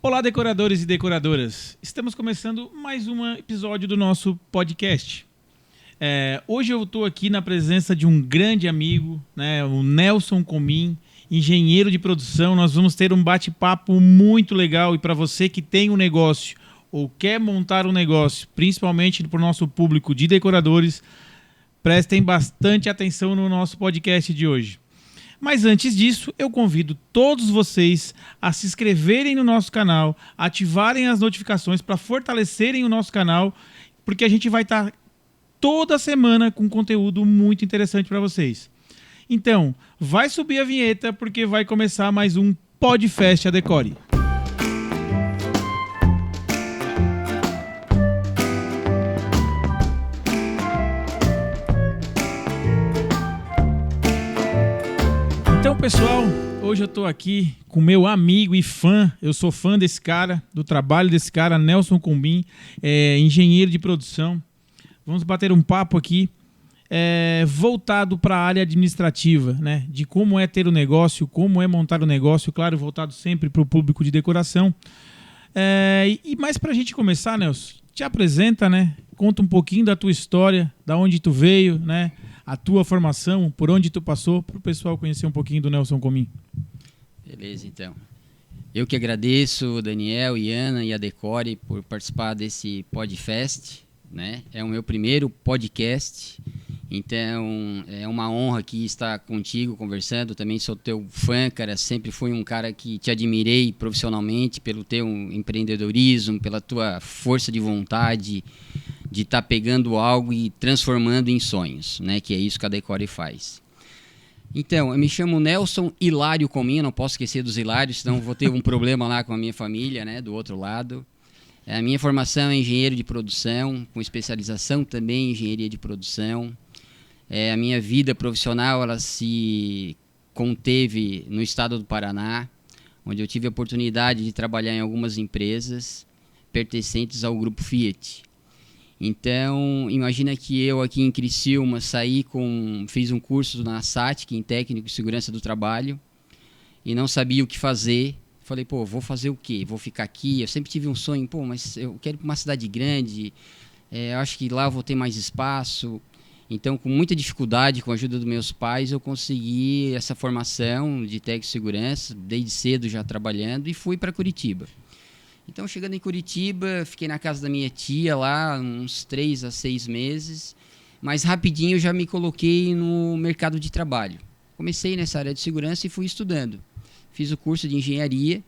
Olá, decoradores e decoradoras. Estamos começando mais um episódio do nosso podcast. Hoje eu estou aqui na presença de um grande amigo, né, o Nelson Comim, engenheiro de produção. Nós vamos ter um bate-papo muito legal, e para você que tem um negócio ou quer montar um negócio, principalmente para o nosso público de decoradores, prestem bastante atenção no nosso podcast de hoje. Mas antes disso, eu convido todos vocês a se inscreverem no nosso canal, ativarem as notificações para fortalecerem o nosso canal, porque a gente vai estar toda semana com conteúdo muito interessante para vocês. Então, vai subir a vinheta porque vai começar mais um Podfest Adecore. Então, pessoal, hoje eu estou aqui com meu amigo e fã. Eu sou fã desse cara, do trabalho desse cara, Nelson Comim, engenheiro de produção. Vamos bater um papo aqui voltado para a área administrativa, né? De como é ter o negócio, como é montar o negócio, claro, voltado sempre para o público de decoração. Mas para a gente começar, Nelson, te apresenta, né? Conta um pouquinho da tua história, da onde tu veio, né? A tua formação, por onde tu passou, para o pessoal conhecer um pouquinho do Nelson Comim. Beleza, então. Eu que agradeço, Daniel, Ana e a Decore por participar desse Podfest, né? É o meu primeiro podcast, então é uma honra aqui estar contigo conversando. Também sou teu fã, cara, sempre fui um cara que te admirei profissionalmente pelo teu empreendedorismo, pela tua força de vontade de estar pegando algo e transformando em sonhos, né? Que é isso que a Decore faz. Então, eu me chamo Nelson Hilário Comim, não posso esquecer dos Hilários, senão vou ter um problema lá com a minha família, né? Do outro lado. A minha formação é engenheiro de produção, com especialização também em engenharia de produção. A minha vida profissional ela se conteve no estado do Paraná, onde eu tive a oportunidade de trabalhar em algumas empresas pertencentes ao grupo Fiat. Então, imagina que eu aqui em Criciúma fiz um curso na SATIC, em técnico de segurança do trabalho, e não sabia o que fazer. Falei, vou fazer o quê? Vou ficar aqui? Eu sempre tive um sonho, mas eu quero ir para uma cidade grande, eu acho que lá eu vou ter mais espaço. Então, com muita dificuldade, com a ajuda dos meus pais, eu consegui essa formação de técnico de segurança, desde cedo já trabalhando, e fui para Curitiba. Então, chegando em Curitiba, fiquei na casa da minha tia lá, uns 3 a 6 meses, mas rapidinho eu já me coloquei no mercado de trabalho. Comecei nessa área de segurança e fui estudando. Fiz o curso de engenharia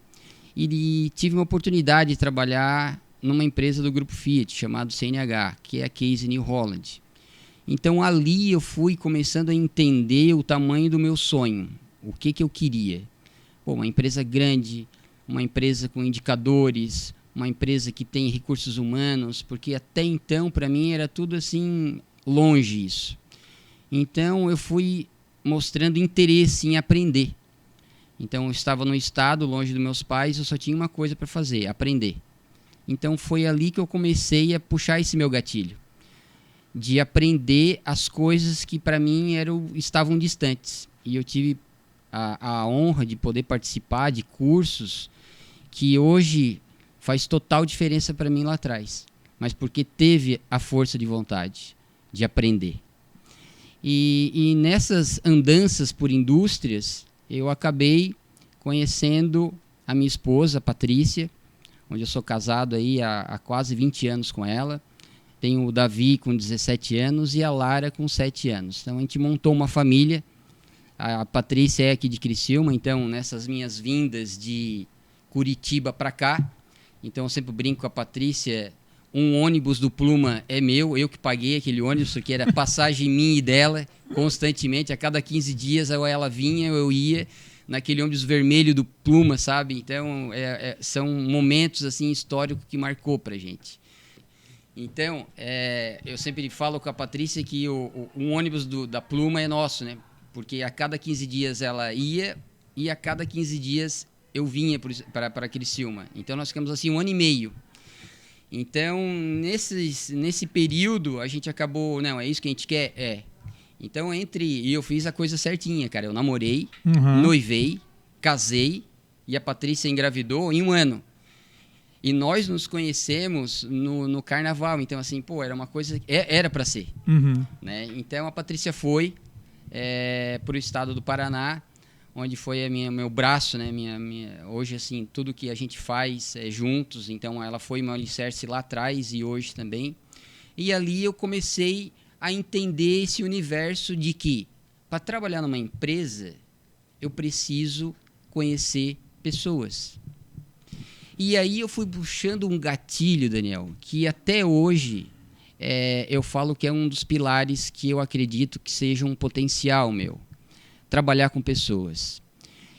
e tive uma oportunidade de trabalhar numa empresa do grupo Fiat, chamado CNH, que é a Case New Holland. Então, ali eu fui começando a entender o tamanho do meu sonho, o que eu queria. Uma empresa grande, uma empresa com indicadores, uma empresa que tem recursos humanos, porque até então, para mim, era tudo assim, longe isso. Então, eu fui mostrando interesse em aprender. Então, eu estava no estado, longe dos meus pais, eu só tinha uma coisa para fazer, aprender. Então, foi ali que eu comecei a puxar esse meu gatilho, de aprender as coisas que, para mim, estavam distantes. E eu tive a honra de poder participar de cursos que hoje faz total diferença para mim lá atrás, mas porque teve a força de vontade de aprender. E nessas andanças por indústrias, eu acabei conhecendo a minha esposa, a Patrícia, onde eu sou casado aí há quase 20 anos com ela. Tenho o Davi com 17 anos e a Lara com 7 anos. Então a gente montou uma família. A Patrícia é aqui de Criciúma, então nessas minhas vindas de Curitiba para cá, então eu sempre brinco com a Patrícia, um ônibus do Pluma é meu, eu que paguei aquele ônibus, que era passagem minha e dela, constantemente, a cada 15 dias ela vinha, eu ia naquele ônibus vermelho do Pluma, sabe? Então são momentos assim históricos que marcou pra gente. Então, eu sempre falo com a Patrícia que o ônibus da Pluma é nosso, né? Porque a cada 15 dias ela ia e a cada 15 dias eu vinha para Criciúma. Então, nós ficamos assim 1 ano e meio. Então, nesse período, a gente acabou... Não, é isso que a gente quer? Então, e eu fiz a coisa certinha, cara. Eu namorei, noivei, casei e a Patrícia engravidou em 1 ano. E nós nos conhecemos no carnaval. Então, assim, pô, era uma coisa... Era para ser. Uhum. Né? Então, a Patrícia foi para o estado do Paraná, onde foi meu braço, né? Hoje, assim, tudo que a gente faz é juntos. Então, ela foi meu alicerce lá atrás e hoje também. E ali eu comecei a entender esse universo de que, para trabalhar numa empresa, eu preciso conhecer pessoas. E aí eu fui puxando um gatilho, Daniel, que até hoje eu falo que é um dos pilares que eu acredito que seja um potencial meu. Trabalhar com pessoas.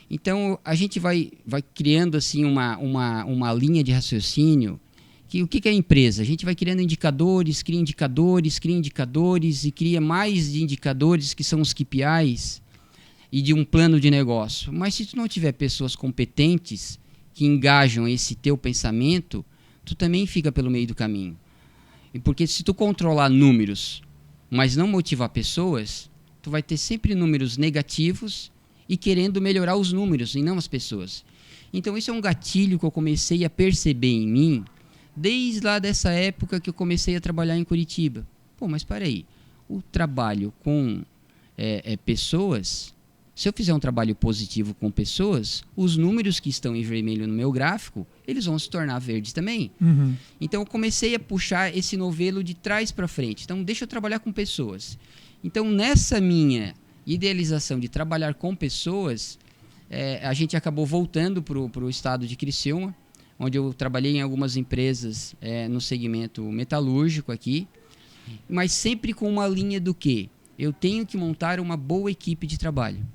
Então, a gente vai criando assim uma linha de raciocínio. Que, o que é a empresa? A gente vai criando indicadores, cria indicadores, cria indicadores e cria mais de indicadores que são os KPIs e de um plano de negócio. Mas se tu não tiver pessoas competentes que engajam esse teu pensamento, tu também fica pelo meio do caminho. E porque se tu controlar números, mas não motivar pessoas, tu vai ter sempre números negativos e querendo melhorar os números e não as pessoas. Então isso é um gatilho que eu comecei a perceber em mim desde lá dessa época que eu comecei a trabalhar em Curitiba. Pô, mas espera aí, o trabalho com pessoas... Se eu fizer um trabalho positivo com pessoas, os números que estão em vermelho no meu gráfico, eles vão se tornar verdes também. Uhum. Então, eu comecei a puxar esse novelo de trás para frente. Então, deixa eu trabalhar com pessoas. Então, nessa minha idealização de trabalhar com pessoas, a gente acabou voltando para o estado de Criciúma, onde eu trabalhei em algumas empresas no segmento metalúrgico aqui, mas sempre com uma linha do quê? Eu tenho que montar uma boa equipe de trabalho.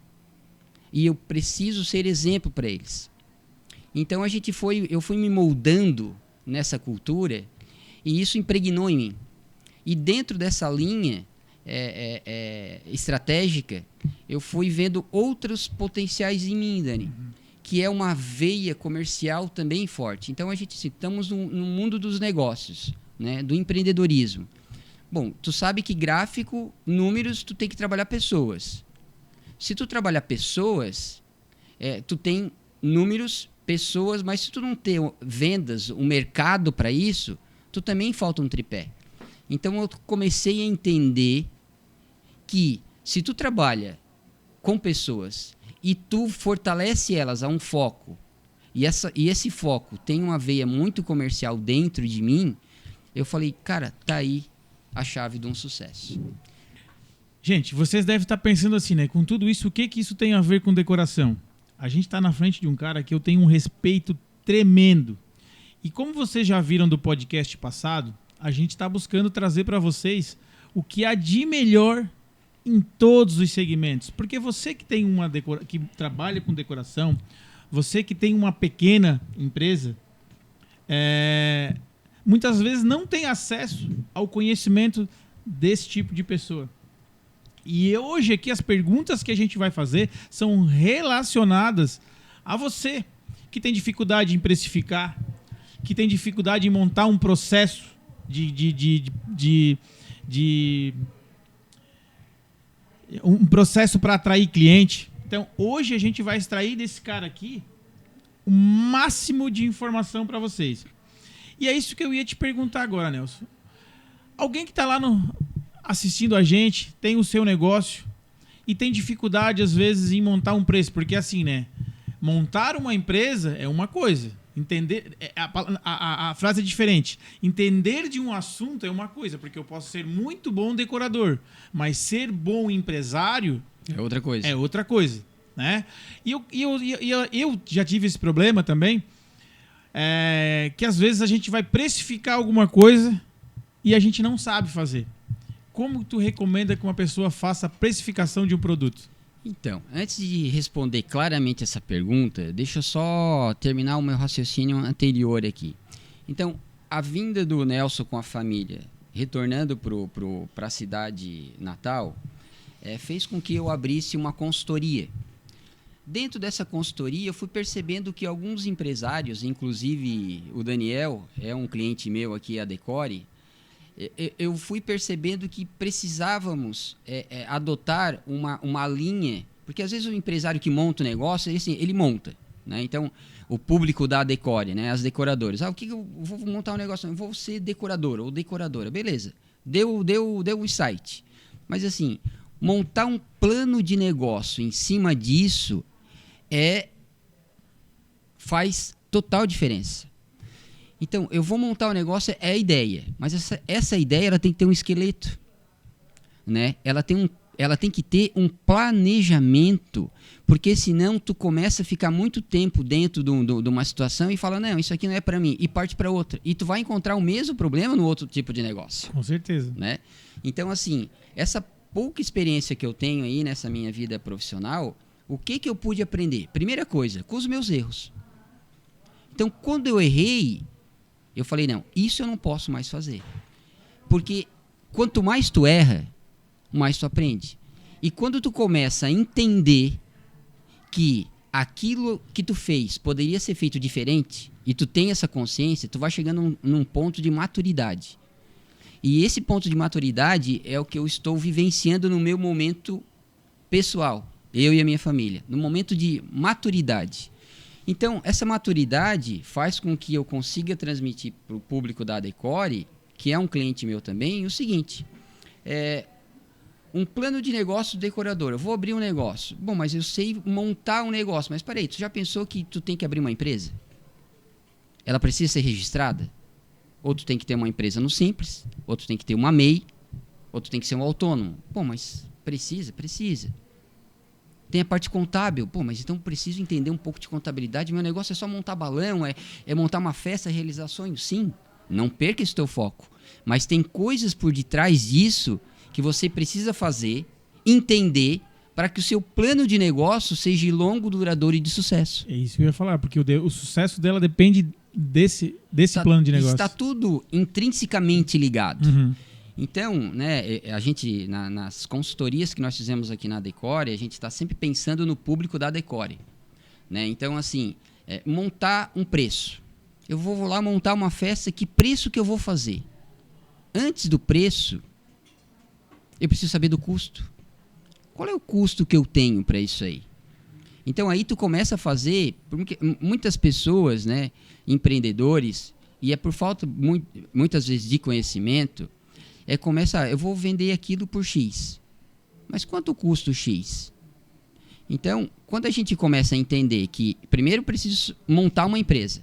E eu preciso ser exemplo para eles. Então eu fui me moldando nessa cultura e isso impregnou em mim. E dentro dessa linha estratégica, eu fui vendo outros potenciais em mim, Dani, que é uma veia comercial também forte. Então estamos no mundo dos negócios, né, do empreendedorismo. Bom, tu sabe que gráfico, números, tu tem que trabalhar pessoas. Se tu trabalhar pessoas, tu tem números, pessoas, mas se tu não ter vendas, um mercado para isso, tu também falta um tripé. Então eu comecei a entender que se tu trabalha com pessoas e tu fortalece elas a um foco, e esse foco tem uma veia muito comercial dentro de mim, eu falei, cara, tá aí a chave de um sucesso. Gente, vocês devem estar pensando assim, né? Com tudo isso, o que isso tem a ver com decoração? A gente está na frente de um cara que eu tenho um respeito tremendo. E como vocês já viram do podcast passado, a gente está buscando trazer para vocês o que há de melhor em todos os segmentos. Porque você que tem que trabalha com decoração, você que tem uma pequena empresa, muitas vezes não tem acesso ao conhecimento desse tipo de pessoa. E hoje aqui as perguntas que a gente vai fazer são relacionadas a você que tem dificuldade em precificar, que tem dificuldade em montar um processo um processo para atrair cliente. Então hoje a gente vai extrair desse cara aqui o máximo de informação para vocês. E é isso que eu ia te perguntar agora, Nelson. Alguém que está lá assistindo a gente, tem o seu negócio e tem dificuldade, às vezes, em montar um preço. Porque, assim, né? Montar uma empresa é uma coisa. Entender... A frase é diferente. Entender de um assunto é uma coisa, porque eu posso ser muito bom decorador, mas ser bom empresário... É outra coisa. É outra coisa, né? E eu já tive esse problema também, que, às vezes, a gente vai precificar alguma coisa e a gente não sabe fazer. Como tu recomenda que uma pessoa faça a precificação de um produto? Então, antes de responder claramente essa pergunta, deixa eu só terminar o meu raciocínio anterior aqui. Então, a vinda do Nelson com a família, retornando para a cidade natal, fez com que eu abrisse uma consultoria. Dentro dessa consultoria, eu fui percebendo que alguns empresários, inclusive o Daniel, é um cliente meu aqui, a Decore, eu fui percebendo que precisávamos adotar uma linha, porque às vezes o empresário que monta o negócio, ele monta, né? Então, o público da Decore, né? As decoradoras. O que eu vou montar um negócio? Eu vou ser decorador ou decoradora. Beleza. Deu o insight. Mas assim, montar um plano de negócio em cima disso faz total diferença. Então, eu vou montar um negócio, é a ideia. Mas essa ideia ela tem que ter um esqueleto. Né? Ela tem que ter um planejamento, porque senão tu começa a ficar muito tempo dentro de uma situação e fala, não, isso aqui não é para mim, e parte para outra. E tu vai encontrar o mesmo problema no outro tipo de negócio. Com certeza. Né? Então, assim, essa pouca experiência que eu tenho aí nessa minha vida profissional, o que eu pude aprender? Primeira coisa, com os meus erros. Então, quando eu errei, eu falei, não, isso eu não posso mais fazer. Porque quanto mais tu erra, mais tu aprende. E quando tu começa a entender que aquilo que tu fez poderia ser feito diferente, e tu tem essa consciência, tu vai chegando num ponto de maturidade. E esse ponto de maturidade é o que eu estou vivenciando no meu momento pessoal, eu e a minha família, no momento de maturidade. Então, essa maturidade faz com que eu consiga transmitir para o público da Decore, que é um cliente meu também, o seguinte, um plano de negócio decorador. Eu vou abrir um negócio. Bom, mas eu sei montar um negócio. Mas peraí, tu já pensou que tu tem que abrir uma empresa? Ela precisa ser registrada? Ou tu tem que ter uma empresa no Simples, ou tu tem que ter uma MEI, ou tu tem que ser um autônomo. Bom, mas precisa. Tem a parte contábil. Pô, mas então preciso entender um pouco de contabilidade. Meu negócio é só montar balão, é montar uma festa, realizar sonhos. Sim, não perca esse teu foco. Mas tem coisas por detrás disso que você precisa fazer, entender, para que o seu plano de negócio seja longo, duradouro e de sucesso. É isso que eu ia falar, porque o sucesso dela depende desse plano de negócio. Está tudo intrinsecamente ligado. Uhum. Então, né, a gente, nas consultorias que nós fizemos aqui na Decore, a gente está sempre pensando no público da Decore. Né? Então, assim, montar um preço. Eu vou lá montar uma festa, que preço que eu vou fazer? Antes do preço, eu preciso saber do custo. Qual é o custo que eu tenho para isso aí? Então, aí tu começa a fazer, porque muitas pessoas, né, empreendedores, e é por falta, muitas vezes, de conhecimento, eu vou vender aquilo por X. Mas quanto custa o X? Então, quando a gente começa a entender que, primeiro, eu preciso montar uma empresa.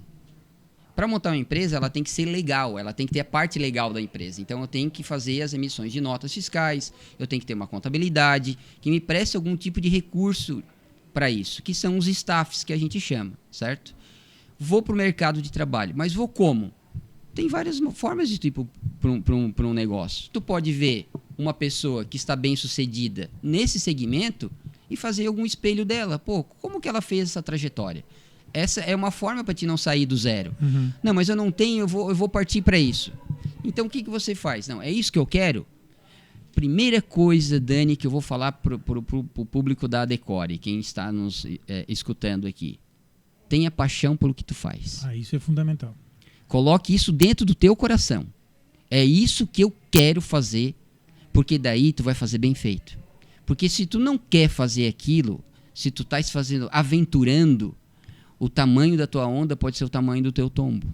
Para montar uma empresa, ela tem que ser legal, ela tem que ter a parte legal da empresa. Então, eu tenho que fazer as emissões de notas fiscais, eu tenho que ter uma contabilidade, que me preste algum tipo de recurso para isso, que são os staffs que a gente chama, certo? Vou para o mercado de trabalho, mas vou como? Tem várias formas de tipo para um negócio. Tu pode ver uma pessoa que está bem sucedida nesse segmento e fazer algum espelho dela. Pô, como que ela fez essa trajetória? Essa é uma forma para te não sair do zero. Uhum. Não, mas eu não tenho, eu vou partir para isso. Então, o que você faz? Não, é isso que eu quero? Primeira coisa, Dani, que eu vou falar para o público da Decore, quem está nos escutando aqui. Tenha paixão pelo que tu faz. Isso é fundamental. Coloque isso dentro do teu coração. É isso que eu quero fazer, porque daí tu vai fazer bem feito. Porque se tu não quer fazer aquilo, se tu estás fazendo, aventurando, o tamanho da tua onda pode ser o tamanho do teu tombo.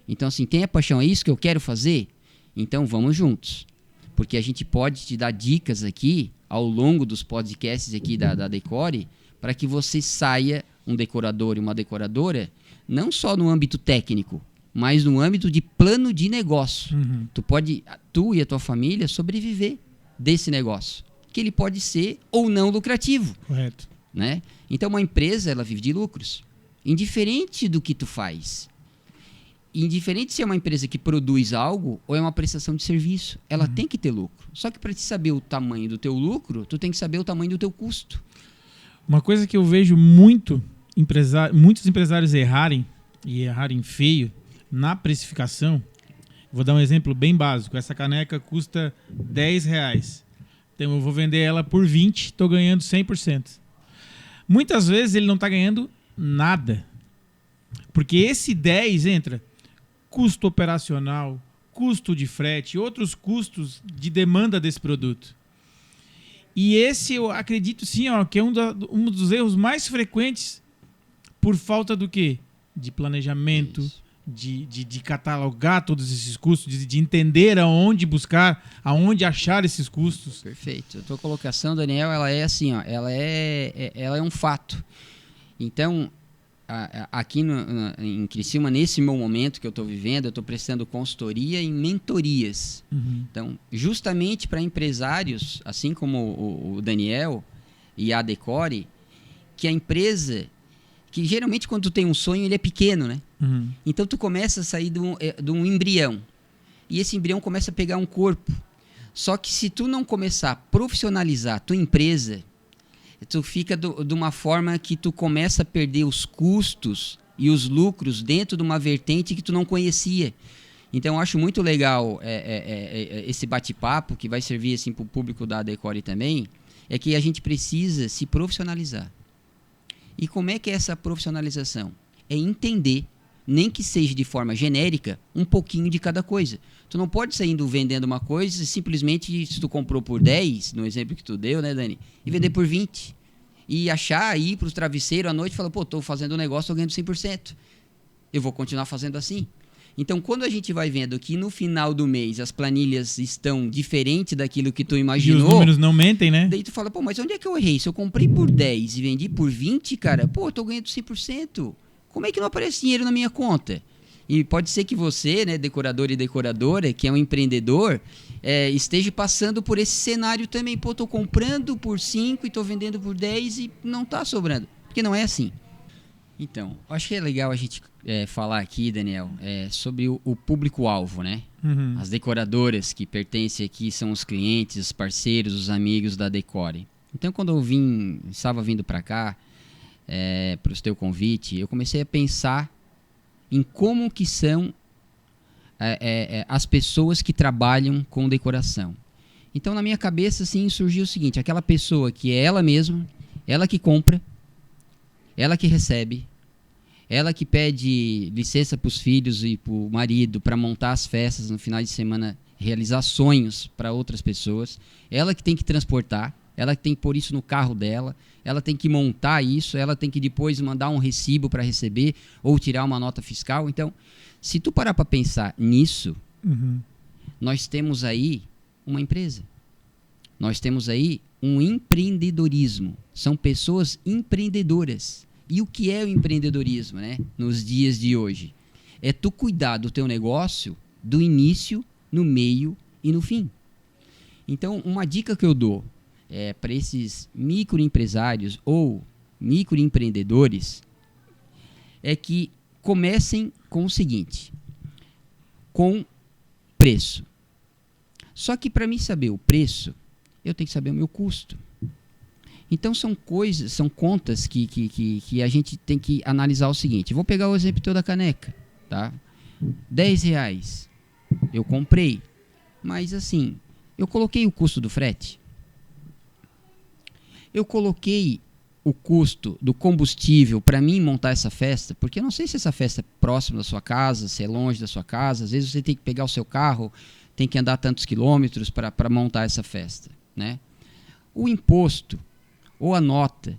Então, assim, tenha paixão, é isso que eu quero fazer? Então, vamos juntos. Porque a gente pode te dar dicas aqui, ao longo dos podcasts aqui da Decore, para que você saia um decorador e uma decoradora, não só no âmbito técnico, mas no âmbito de plano de negócio. Uhum. Tu e a tua família sobreviver desse negócio, que ele pode ser ou não lucrativo. Correto. Né? Então, uma empresa, ela vive de lucros, indiferente do que tu faz. Indiferente se é uma empresa que produz algo ou é uma prestação de serviço, ela tem que ter lucro. Só que para te saber o tamanho do teu lucro, tu tem que saber o tamanho do teu custo. Uma coisa que eu vejo muitos empresários errarem, e errarem feio, na precificação, vou dar um exemplo bem básico. Essa caneca custa R$10. Então eu vou vender ela por 20, estou ganhando 100%. Muitas vezes ele não está ganhando nada. Porque esse 10 entra custo operacional, custo de frete, outros custos de demanda desse produto. E esse eu acredito sim, que é um dos erros mais frequentes por falta do quê? de planejamento, Isso. de catalogar todos esses custos, de entender aonde buscar, aonde achar esses custos. Perfeito. A tua colocação, Daniel, ela é assim, ó, ela é um fato. Então, aqui em Criciúma, nesse meu momento que eu estou vivendo, eu estou prestando consultoria e mentorias. Então, justamente para empresários, assim como o Daniel e a Decore, que a empresa, que geralmente quando tu tem um sonho, ele é pequeno, né? Então, tu começa a sair de um embrião. E esse embrião começa a pegar um corpo. Só que se tu não começar a profissionalizar a tua empresa, tu fica de uma forma que tu começa a perder os custos e os lucros dentro de uma vertente que tu não conhecia. Então, eu acho muito legal esse bate-papo, que vai servir assim, para o público da Decore também, é que a gente precisa se profissionalizar. E como é que é essa profissionalização? É entender, nem que seja de forma genérica, um pouquinho de cada coisa. Tu não pode sair vendendo uma coisa e simplesmente, se tu comprou por 10, no exemplo que tu deu, né, Dani? E vender por 20. E achar, ir para os travesseiros à noite e falar, pô, estou fazendo um negócio, estou ganhando 100%. Eu vou continuar fazendo assim. Então, quando a gente vai vendo que no final do mês as planilhas estão diferentes daquilo que tu imaginou... E os números não mentem, né? Daí tu fala, pô, mas onde é que eu errei? Se eu comprei por 10 e vendi por 20, cara, pô, eu estou ganhando 100%. Como é que não aparece dinheiro na minha conta? E pode ser que você, né, decorador e decoradora, que é um empreendedor, esteja passando por esse cenário também. Pô, estou comprando por 5 e estou vendendo por 10 e não está sobrando. Porque não é assim. Então, acho que é legal a gente falar aqui, Daniel, sobre o público-alvo, né? As decoradoras que pertencem aqui são os clientes, os parceiros, os amigos da Decore. Então, quando eu estava vindo para cá, para o teu convite, eu comecei a pensar em como que são as pessoas que trabalham com decoração. Então, na minha cabeça, assim, surgiu o seguinte: aquela pessoa que é ela mesma, ela que compra, ela que recebe, ela que pede licença para os filhos e para o marido para montar as festas no final de semana, realizar sonhos para outras pessoas, ela que tem que transportar, ela que tem que pôr isso no carro dela, ela tem que montar isso, ela tem que depois mandar um recibo para receber ou tirar uma nota fiscal. Então, se tu parar para pensar nisso, nós temos aí uma empresa. Nós temos aí um empreendedorismo. São pessoas empreendedoras. E o que é o empreendedorismo, né? Nos dias de hoje? É tu cuidar do teu negócio do início, no meio e no fim. Então, uma dica que eu dou para esses microempresários ou microempreendedores é que comecem com o seguinte: com preço. Só que para mim saber o preço, eu tenho que saber o meu custo. Então são contas que a gente tem que analisar o seguinte. Vou pegar o exemplo teu da caneca, tá? R$10 eu comprei, mas assim, eu coloquei o custo do frete, eu coloquei o custo do combustível para mim montar essa festa, porque eu não sei se essa festa é próxima da sua casa, se é longe da sua casa. Às vezes você tem que pegar o seu carro, tem que andar tantos quilômetros para montar essa festa, né? O imposto ou a nota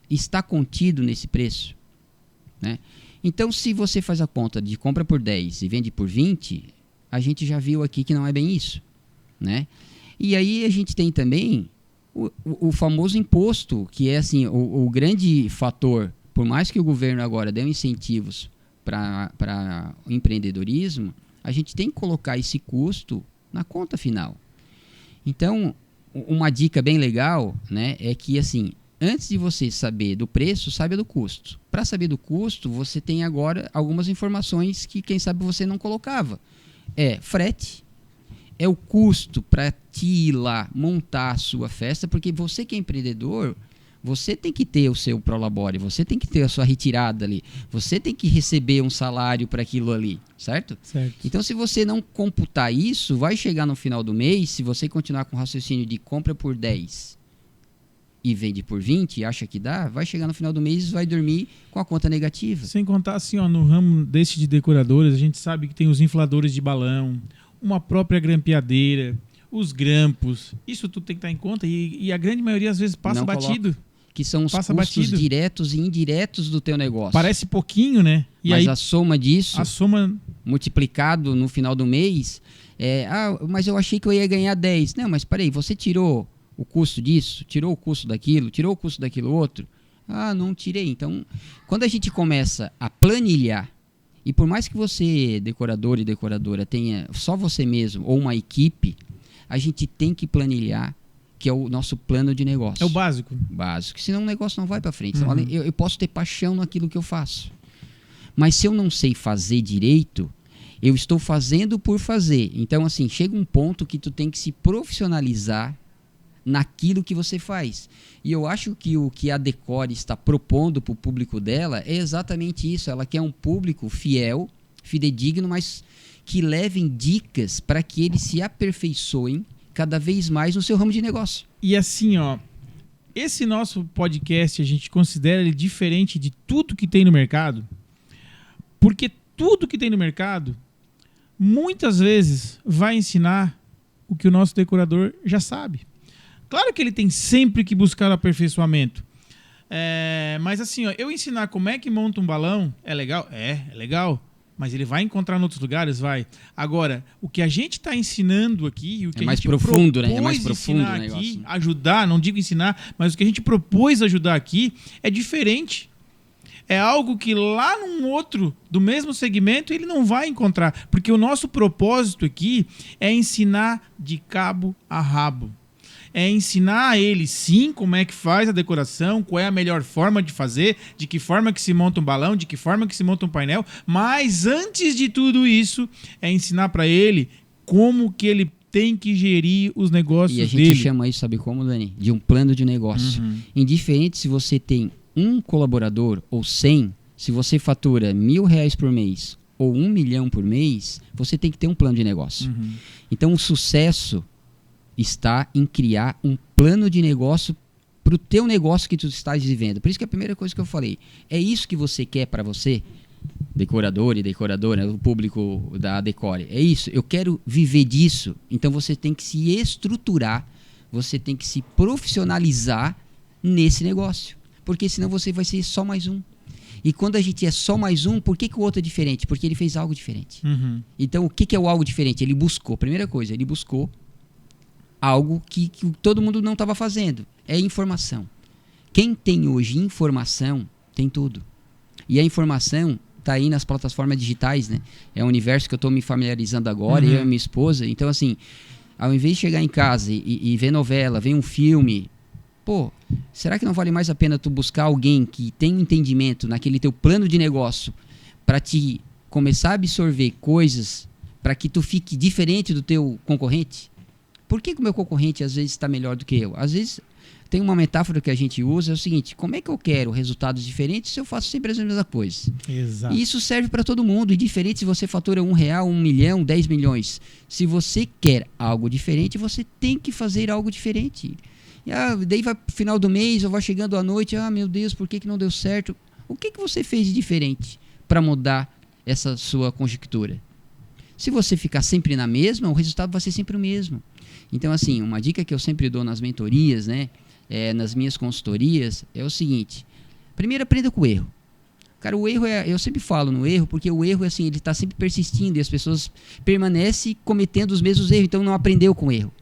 está contido nesse preço, né? Então, se você faz a conta de compra por 10 e vende por 20, a gente já viu aqui que não é bem isso, né? E aí a gente tem também o famoso imposto, que é assim, o grande fator. Por mais que o governo agora dê incentivos para o empreendedorismo, a gente tem que colocar esse custo na conta final. Então, uma dica bem legal, né, é que assim, antes de você saber do preço, saiba do custo. Para saber do custo, você tem agora algumas informações que, quem sabe, você não colocava. Frete, é o custo para ti ir lá montar a sua festa, porque você que é empreendedor, você tem que ter o seu prolabore, você tem que ter a sua retirada ali, você tem que receber um salário para aquilo ali, certo? Então, se você não computar isso, vai chegar no final do mês, se você continuar com o raciocínio de compra por 10 e vende por 20 e acha que dá, vai chegar no final do mês e vai dormir com a conta negativa. Sem contar assim, ó, no ramo desse de decoradores, a gente sabe que tem os infladores de balão, uma própria grampeadeira, os grampos. Isso tudo tem que estar em conta e a grande maioria às vezes passa Não batido. coloca. que são os Passa custos batido. diretos e indiretos do teu negócio. Parece pouquinho, né? E Mas aí a soma disso, a soma... multiplicado no final do mês, mas eu achei que eu ia ganhar 10. Não, mas peraí, você tirou o custo disso, tirou o custo daquilo, tirou o custo daquilo outro? Ah, não tirei. Então, quando a gente começa a planilhar, e por mais que você, decorador e decoradora, tenha só você mesmo ou uma equipe, a gente tem que planilhar, que é o nosso plano de negócio. É o básico. Básico. Senão o negócio não vai para frente. Uhum. Senão, eu posso ter paixão naquilo que eu faço. Mas se eu não sei fazer direito, eu estou fazendo por fazer. Então, assim, chega um ponto que tu tem que se profissionalizar naquilo que você faz. E eu acho que o que a Decore está propondo para o público dela é exatamente isso. Ela quer um público fiel, fidedigno, mas que levem dicas para que eles se aperfeiçoem cada vez mais no seu ramo de negócio. E assim, ó, esse nosso podcast, a gente considera ele diferente de tudo que tem no mercado, porque tudo que tem no mercado, muitas vezes, vai ensinar o que o nosso decorador já sabe. Claro que ele tem sempre que buscar aperfeiçoamento. Mas assim, ó, eu ensinar como é que monta um balão é legal? É legal. Mas ele vai encontrar em outros lugares? Vai. Agora, o que a gente está ensinando aqui, o que mais a gente profundo, né? É mais propôs profundo ensinar o negócio. aqui, ajudar, não digo ensinar, mas o que a gente propôs ajudar aqui é diferente. É algo que lá num outro do mesmo segmento ele não vai encontrar. Porque o nosso propósito aqui é ensinar de cabo a rabo. É ensinar a ele, sim, como é que faz a decoração, qual é a melhor forma de fazer, de que forma que se monta um balão, de que forma que se monta um painel. Mas antes de tudo isso, é ensinar para ele como que ele tem que gerir os negócios dele. E a gente chama isso, sabe como, Dani? De um plano de negócio. Uhum. Indiferente se você tem um colaborador ou 100, se você fatura R$1.000 por mês ou 1 milhão por mês, você tem que ter um plano de negócio. Uhum. Então o sucesso está em criar um plano de negócio para o teu negócio que tu estás vivendo. Por isso que a primeira coisa que eu falei, é isso que você quer para você, decorador e decoradora, o público da Decore. É isso, eu quero viver disso. Então você tem que se estruturar, você tem que se profissionalizar nesse negócio. Porque senão você vai ser só mais um. E quando a gente é só mais um, por que o outro é diferente? Porque ele fez algo diferente. Uhum. Então o que é o algo diferente? Ele buscou, primeira coisa, ele buscou algo que todo mundo não estava fazendo. É informação. Quem tem hoje informação, tem tudo. E a informação está aí nas plataformas digitais, né? É um universo que eu estou me familiarizando agora, eu e minha esposa. Então, assim, ao invés de chegar em casa e ver novela, ver um filme, pô, será que não vale mais a pena tu buscar alguém que tem um entendimento naquele teu plano de negócio para te começar a absorver coisas para que tu fique diferente do teu concorrente? Por que o meu concorrente às vezes está melhor do que eu? Às vezes tem uma metáfora que a gente usa, é o seguinte, como é que eu quero resultados diferentes se eu faço sempre as mesmas coisas? Exato. E isso serve para todo mundo, e diferente se você fatura R$1, 1 milhão, 10 milhões. Se você quer algo diferente, você tem que fazer algo diferente. E, daí vai pro final do mês, ou vai chegando à noite, meu Deus, por que não deu certo? O que você fez de diferente para mudar essa sua conjectura? Se você ficar sempre na mesma, o resultado vai ser sempre o mesmo. Então, assim, uma dica que eu sempre dou nas mentorias, né, nas minhas consultorias, é o seguinte. Primeiro, aprenda com o erro. Cara, o erro eu sempre falo no erro, porque o erro, assim, ele está sempre persistindo e as pessoas permanecem cometendo os mesmos erros, então não aprendeu com o erro.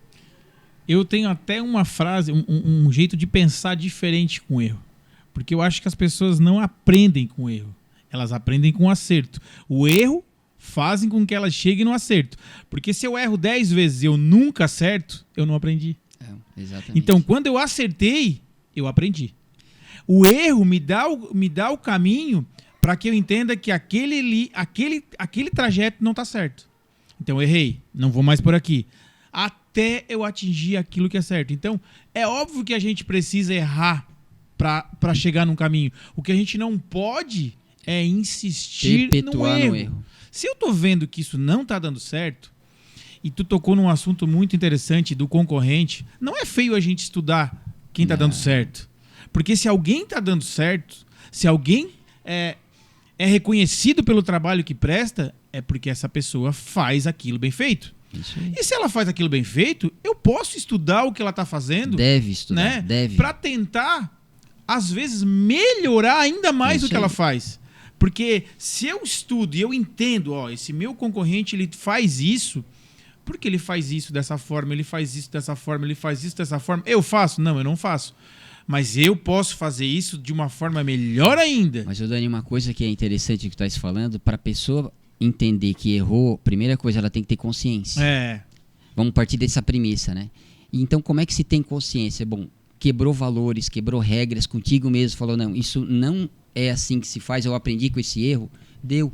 Eu tenho até uma frase, um jeito de pensar diferente com o erro. Porque eu acho que as pessoas não aprendem com o erro. Elas aprendem com o acerto. O erro fazem com que elas cheguem no acerto. Porque se eu erro 10 vezes e eu nunca acerto, eu não aprendi. Exatamente. Então, quando eu acertei, eu aprendi. O erro me dá o caminho para que eu entenda que aquele trajeto não está certo. Então, eu errei. Não vou mais por aqui. Até eu atingir aquilo que é certo. Então, é óbvio que a gente precisa errar para chegar num caminho. O que a gente não pode é insistir no erro. Se eu tô vendo que isso não tá dando certo, e tu tocou num assunto muito interessante do concorrente, não é feio a gente estudar quem tá dando certo. Porque se alguém tá dando certo, se alguém é reconhecido pelo trabalho que presta, é porque essa pessoa faz aquilo bem feito. Isso aí. E se ela faz aquilo bem feito, eu posso estudar o que ela tá fazendo. Deve estudar, né? deve. Pra tentar às vezes, melhorar ainda mais Isso o que ela aí. faz. Porque se eu estudo e eu entendo, ó, esse meu concorrente ele faz isso, porque ele faz isso dessa forma, ele faz isso dessa forma, ele faz isso dessa forma, eu faço? Não, eu não faço. Mas eu posso fazer isso de uma forma melhor ainda. Mas, Dani, uma coisa que é interessante que tu estás falando, para a pessoa entender que errou, primeira coisa, ela tem que ter consciência. É. Vamos partir dessa premissa, né? Então, como é que se tem consciência? Bom, quebrou valores, quebrou regras contigo mesmo, falou, não, isso não é assim que se faz, eu aprendi com esse erro, deu.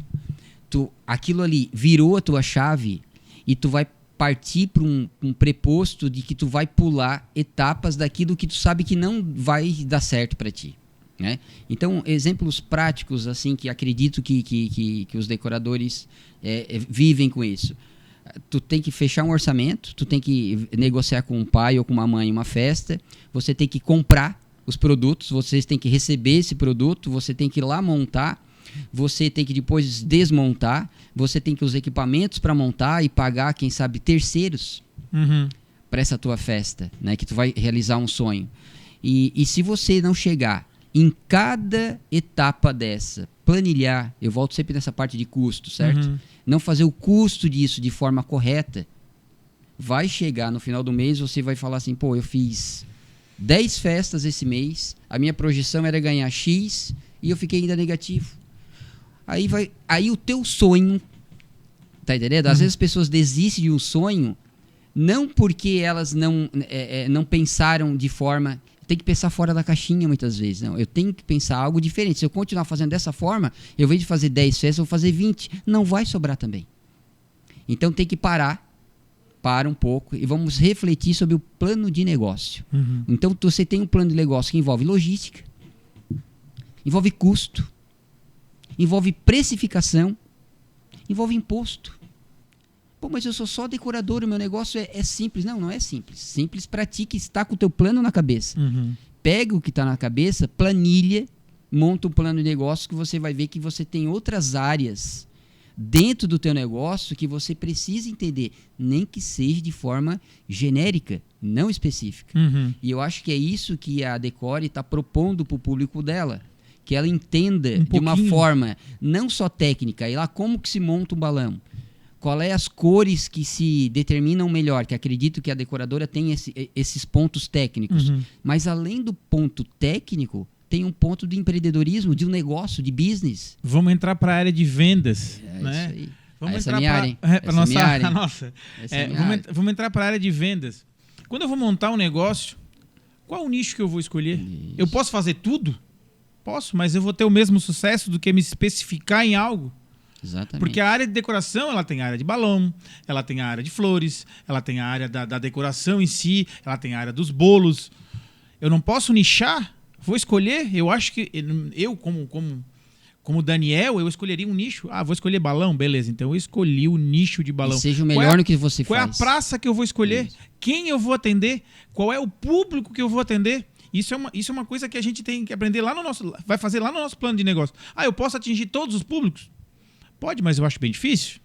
Aquilo ali virou a tua chave e tu vai partir para um preposto de que tu vai pular etapas daquilo que tu sabe que não vai dar certo para ti, né? Então, exemplos práticos, assim, que acredito que os decoradores vivem com isso. Tu tem que fechar um orçamento, tu tem que negociar com um pai ou com uma mãe uma festa, você tem que comprar os produtos, vocês têm que receber esse produto, você tem que ir lá montar, você tem que depois desmontar, você tem que os equipamentos para montar e pagar, quem sabe, terceiros para essa tua festa, né, que tu vai realizar um sonho. E se você não chegar em cada etapa dessa, planilhar, eu volto sempre nessa parte de custo, certo? Não fazer o custo disso de forma correta, vai chegar no final do mês, você vai falar assim, pô, eu fiz 10 festas esse mês, a minha projeção era ganhar X e eu fiquei ainda negativo. Aí o teu sonho, tá entendendo? Às vezes as pessoas desistem de um sonho não porque elas não pensaram de forma... Tem que pensar fora da caixinha muitas vezes. Não, eu tenho que pensar algo diferente. Se eu continuar fazendo dessa forma, eu, ao invés de fazer 10 festas, eu vou fazer 20. Não vai sobrar também. Então tem que parar. Para um pouco e vamos refletir sobre o plano de negócio. Então você tem um plano de negócio que envolve logística, envolve custo, envolve precificação, envolve imposto. Pô, mas eu sou só decorador, o meu negócio é simples. Não, não é simples. Simples para ti que está com o teu plano na cabeça. Pega o que está na cabeça, planilha, monta um plano de negócio que você vai ver que você tem outras áreas dentro do teu negócio que você precisa entender, nem que seja de forma genérica, não específica. E eu acho que é isso que a Decore está propondo para o público dela, que ela entenda de uma forma não só técnica, e lá como que se monta um balão, qual é as cores que se determinam melhor, que acredito que a decoradora tem esses pontos técnicos, mas além do ponto técnico, tem um ponto de empreendedorismo, de um negócio, de business. Vamos entrar para a área de vendas, né? Isso aí. Vamos Essa entrar para nossa. Vamos entrar para a área de vendas. Quando eu vou montar um negócio, qual o nicho que eu vou escolher? Isso. Eu posso fazer tudo? Posso, mas eu vou ter o mesmo sucesso do que me especificar em algo. Exatamente. Porque a área de decoração, ela tem a área de balão, ela tem a área de flores, ela tem a área da decoração em si, ela tem a área dos bolos. Eu não posso nichar? Vou escolher? Eu acho que eu, como Daniel, eu escolheria um nicho. Ah, vou escolher balão? Beleza, então eu escolhi o nicho de balão. E seja o melhor no que você faz. Qual é a praça que eu vou escolher? Isso. Quem eu vou atender? Qual é o público que eu vou atender? Isso é uma coisa que a gente tem que aprender lá no nosso... Vai fazer lá no nosso plano de negócio. Ah, eu posso atingir todos os públicos? Pode, mas eu acho bem difícil.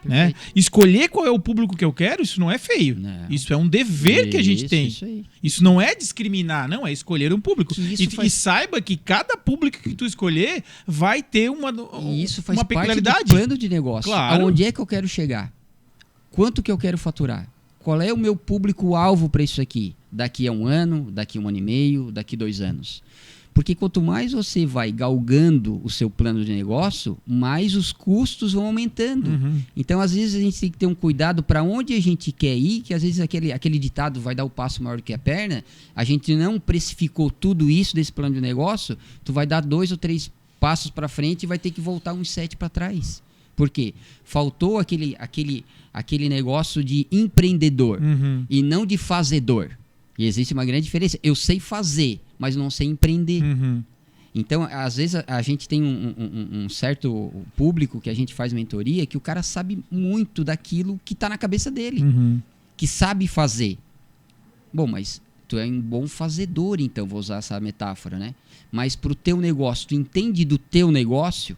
Né? Escolher qual é o público que eu quero, isso não é feio. Não. Isso é um dever que a gente tem. Isso não é discriminar, não, é escolher um público. E saiba que cada público que tu escolher vai ter uma peculiaridade. Parte do plano de negócio. Claro. Aonde é que eu quero chegar? Quanto que eu quero faturar? Qual é o meu público-alvo para isso aqui? Daqui a 1 ano, daqui a 1 ano e meio, daqui a 2 anos. Porque quanto mais você vai galgando o seu plano de negócio, mais os custos vão aumentando. Então, às vezes, a gente tem que ter um cuidado para onde a gente quer ir, que às vezes aquele ditado vai dar o passo maior do que a perna, a gente não precificou tudo isso desse plano de negócio, tu vai dar 2 ou 3 passos para frente e vai ter que voltar uns 7 para trás. Por quê? Faltou aquele negócio de empreendedor e não de fazedor. E existe uma grande diferença. Eu sei fazer, mas não sei empreender. Então, às vezes, a gente tem um certo público que a gente faz mentoria que o cara sabe muito daquilo que está na cabeça dele. Que sabe fazer. Bom, mas tu é um bom fazedor, então, vou usar essa metáfora, né? Mas para o teu negócio, tu entende do teu negócio?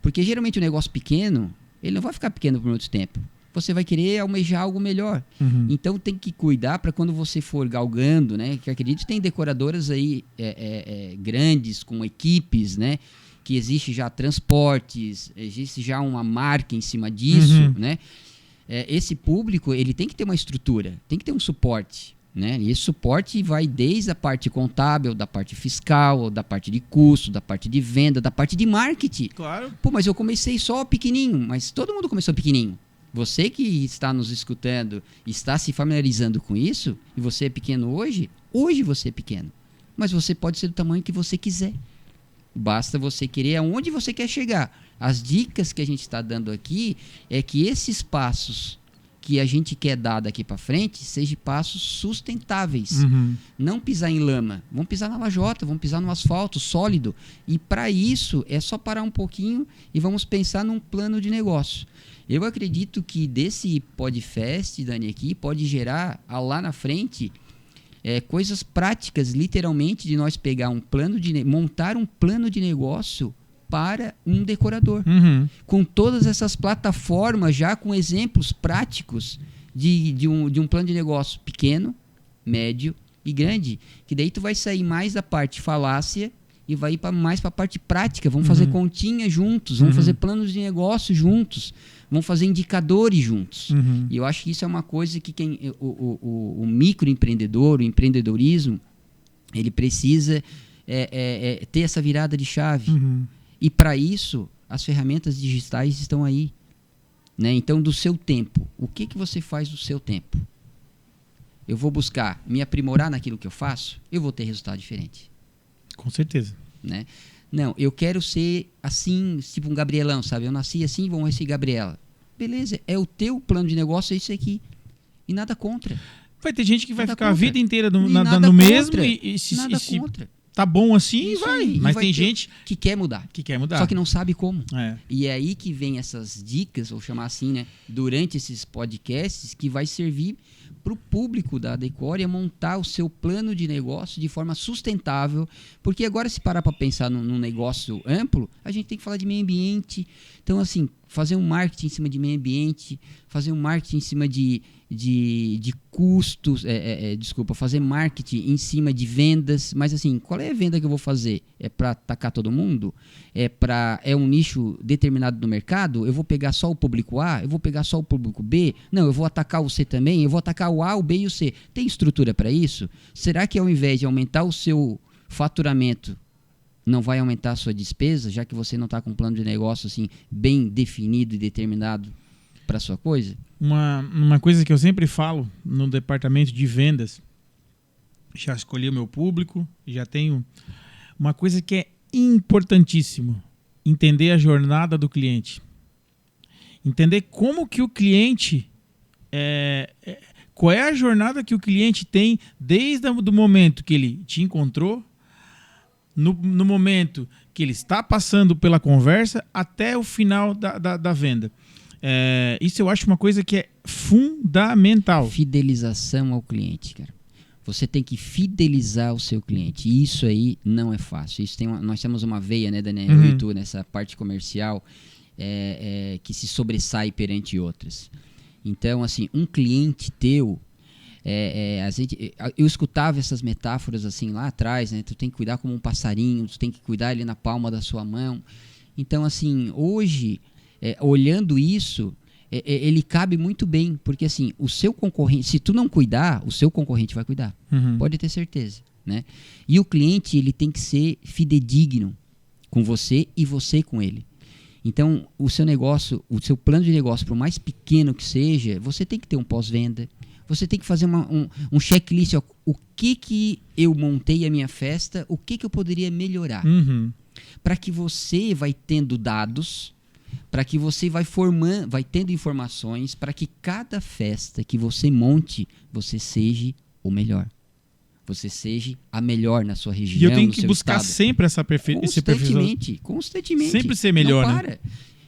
Porque geralmente o negócio pequeno, ele não vai ficar pequeno por muito tempo. você vai querer almejar algo melhor. Então tem que cuidar para quando você for galgando, né? Que acredito que tem decoradoras aí grandes, com equipes, né? Que existe já transportes, existe já uma marca em cima disso, né? Esse público, ele tem que ter uma estrutura, tem que ter um suporte, né? E esse suporte vai desde a parte contábil, da parte fiscal, da parte de custo, da parte de venda, da parte de marketing. Claro. Pô, mas eu comecei só pequenininho, mas todo mundo começou pequenininho. Você que está nos escutando, está se familiarizando com isso, e você é pequeno hoje você é pequeno. Mas você pode ser do tamanho que você quiser. Basta você querer aonde você quer chegar. As dicas que a gente está dando aqui é que esses passos que a gente quer dar daqui para frente sejam passos sustentáveis. Não pisar em lama. Vamos pisar na lajota, vamos pisar no asfalto sólido. E para isso é só parar um pouquinho e vamos pensar num plano de negócio. Eu acredito que desse Podfest, Dani, aqui, pode gerar lá na frente coisas práticas, literalmente, de nós pegar montar um plano de negócio para um decorador. Com todas essas plataformas, já com exemplos práticos de um plano de negócio pequeno, médio e grande, que daí tu vai sair mais da parte falácia e vai ir mais para a parte prática. Vamos fazer continha juntos, vamos fazer planos de negócio juntos, vamos fazer indicadores juntos. E eu acho que isso é uma coisa que o microempreendedor, o empreendedorismo, ele precisa ter essa virada de chave. E para isso, as ferramentas digitais estão aí. Né? Então, do seu tempo, o que você faz do seu tempo? Eu vou buscar me aprimorar naquilo que eu faço, eu vou ter resultado diferente. Com certeza. Né? Não, eu quero ser assim, tipo um Gabrielão, sabe? Eu nasci assim, vamos ser Gabriela. Beleza, é o teu plano de negócio, é isso aqui. E nada contra. Vai ter gente que vai ficar contra. A vida inteira no contra. mesmo e se contra. Tá bom assim, Isso vai. aí. Mas vai tem gente que quer mudar. Só que não sabe como. É. E é aí que vem essas dicas, vou chamar assim, né? Durante esses podcasts, que vai servir para o público da Decore a montar o seu plano de negócio de forma sustentável. Porque agora, se parar para pensar num negócio amplo, a gente tem que falar de meio ambiente. Então, assim, fazer um marketing em cima de meio ambiente, fazer um marketing em cima de custos, fazer marketing em cima de vendas. Mas assim, qual é a venda que eu vou fazer? É para atacar todo mundo? É um nicho determinado no mercado? Eu vou pegar só o público A? Eu vou pegar só o público B? Não, eu vou atacar o C também? Eu vou atacar o A, o B e o C. Tem estrutura para isso? Será que ao invés de aumentar o seu faturamento, não vai aumentar a sua despesa, já que você não está com um plano de negócio assim, bem definido e determinado para a sua coisa? Uma coisa que eu sempre falo no departamento de vendas, já escolhi o meu público, já tenho uma coisa que é importantíssimo: entender a jornada do cliente. Entender como que o cliente qual é a jornada que o cliente tem desde o momento que ele te encontrou, no momento que ele está passando pela conversa, até o final da venda. Isso eu acho uma coisa que é fundamental. Fidelização ao cliente, cara. Você tem que fidelizar o seu cliente. E isso aí não é fácil. Nós temos uma veia, né, Daniel? Eu e tu, nessa parte comercial, que se sobressai perante outras. Então, assim, um cliente teu... eu escutava essas metáforas assim lá atrás, né? Tu tem que cuidar como um passarinho, tu tem que cuidar ele na palma da sua mão. Então, assim, hoje, olhando isso, ele cabe muito bem, porque assim, o seu concorrente, se tu não cuidar, o seu concorrente vai cuidar. Pode ter certeza, né? E o cliente, ele tem que ser fidedigno com você e você com ele. Então, o seu negócio, o seu plano de negócio, por mais pequeno que seja, você tem que ter um pós-venda. Você tem que fazer um checklist. Ó, o que eu montei a minha festa, o que eu poderia melhorar. Para que você vai tendo dados, para que você vai tendo informações, para que cada festa que você monte, você seja o melhor. Você seja a melhor na sua região, e eu tenho no que seu buscar estado. sempre essa perfeição. Constantemente. Sempre ser melhor, não né? para.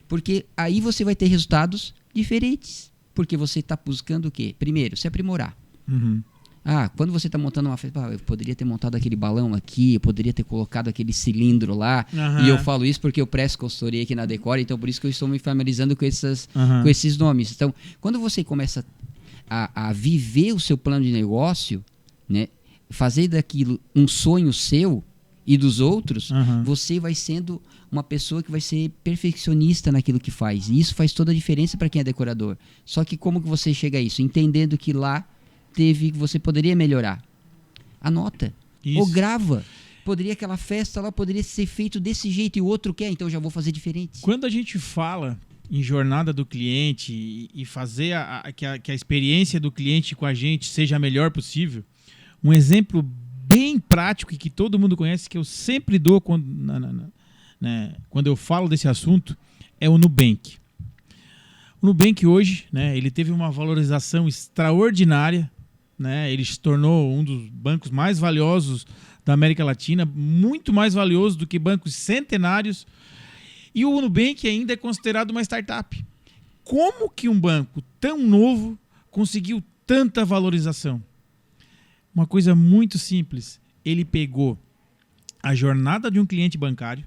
Porque aí você vai ter resultados diferentes. Porque você está buscando o quê? Primeiro, se aprimorar. Quando você está montando uma festa, eu poderia ter montado aquele balão aqui, eu poderia ter colocado aquele cilindro lá. E eu falo isso porque eu presto consultoria aqui na Decore, então por isso que eu estou me familiarizando com esses nomes. Então, quando você começa a viver o seu plano de negócio, né, fazer daquilo um sonho seu e dos outros, você vai sendo uma pessoa que vai ser perfeccionista naquilo que faz. E isso faz toda a diferença para quem é decorador. Só que como que você chega a isso? Entendendo que lá você poderia melhorar. Anota. Isso. Ou grava. Aquela festa lá poderia ser feito desse jeito e o outro quer, então eu já vou fazer diferente. Quando a gente fala em jornada do cliente e fazer que a experiência do cliente com a gente seja a melhor possível, um exemplo bem prático e que todo mundo conhece, que eu sempre dou quando eu falo desse assunto, é o Nubank. O Nubank hoje, né, ele teve uma valorização extraordinária, né, ele se tornou um dos bancos mais valiosos da América Latina, muito mais valioso do que bancos centenários, e o Nubank ainda é considerado uma startup. Como que um banco tão novo conseguiu tanta valorização? Uma coisa muito simples. Ele pegou a jornada de um cliente bancário,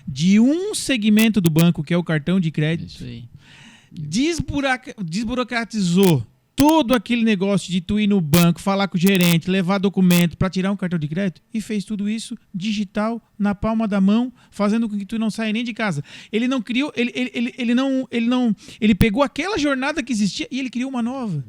de um segmento do banco, que é o cartão de crédito, isso aí, desburocratizou todo aquele negócio de tu ir no banco, falar com o gerente, levar documento para tirar um cartão de crédito, e fez tudo isso digital, na palma da mão, fazendo com que tu não saia nem de casa. Ele não criou, ele pegou aquela jornada que existia e ele criou uma nova.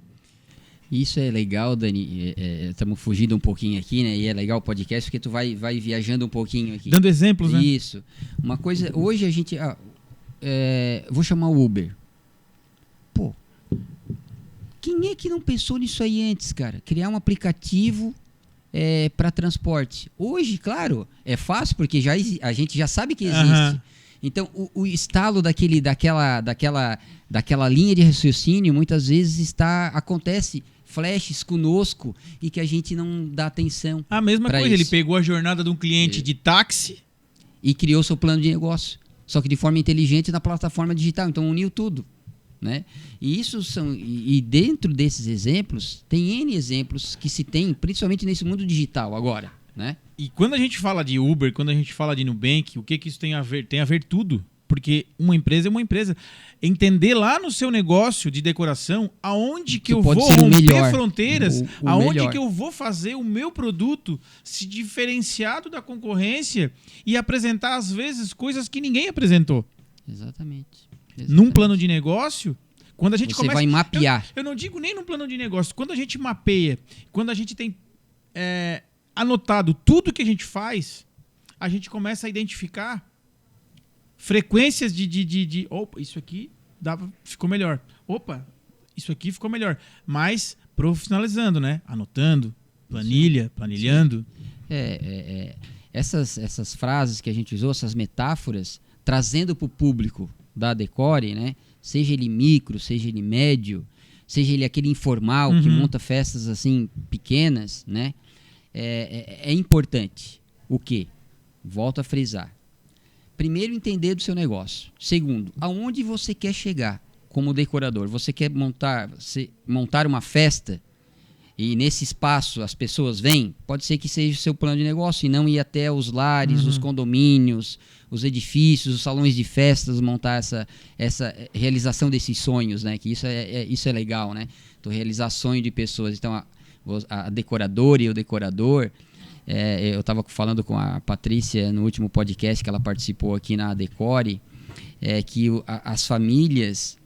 Isso é legal, Dani. Estamos fugindo um pouquinho aqui, né? E é legal o podcast porque tu vai viajando um pouquinho aqui. Dando exemplos, né? Isso. Uma coisa, hoje a gente... vou chamar o Uber. Pô, quem é que não pensou nisso aí antes, cara? Criar um aplicativo para transporte. Hoje, claro, é fácil porque a gente já sabe que existe. Então, o estalo daquela linha de raciocínio muitas vezes acontece flashes conosco e que a gente não dá atenção. A mesma coisa, isso. Ele pegou a jornada de um cliente de táxi e criou seu plano de negócio, só que de forma inteligente na plataforma digital. Então uniu tudo, né? E dentro desses exemplos tem N exemplos que se tem, principalmente nesse mundo digital agora, né? E quando a gente fala de Uber, quando a gente fala de Nubank, o que isso tem a ver? Tem a ver tudo. Porque uma empresa é uma empresa. Entender lá no seu negócio de decoração aonde que eu vou romper fronteiras, aonde que eu vou fazer o meu produto se diferenciado da concorrência e apresentar, às vezes, coisas que ninguém apresentou. Exatamente. Num plano de negócio, quando a gente Você vai mapear. Eu não digo nem num plano de negócio. Quando a gente mapeia, quando a gente tem anotado tudo que a gente faz, a gente começa a identificar frequências de opa, isso aqui ficou melhor. Opa, isso aqui ficou melhor. Mas profissionalizando, né? Anotando, planilhando. Essas frases que a gente usou, essas metáforas, trazendo para o público da Decore, né? Seja ele micro, seja ele médio, seja ele aquele informal que monta festas assim pequenas, né? É importante. O quê? Volto a frisar. Primeiro, entender do seu negócio. Segundo, aonde você quer chegar como decorador? Você quer montar uma festa e nesse espaço as pessoas vêm? Pode ser que seja o seu plano de negócio e não ir até os lares, os condomínios, os edifícios, os salões de festas, montar essa realização desses sonhos, né? Que isso é legal, né? Então, realizar sonho de pessoas. Então, a decoradora e o decorador... eu estava falando com a Patrícia no último podcast que ela participou aqui na Decore, que as famílias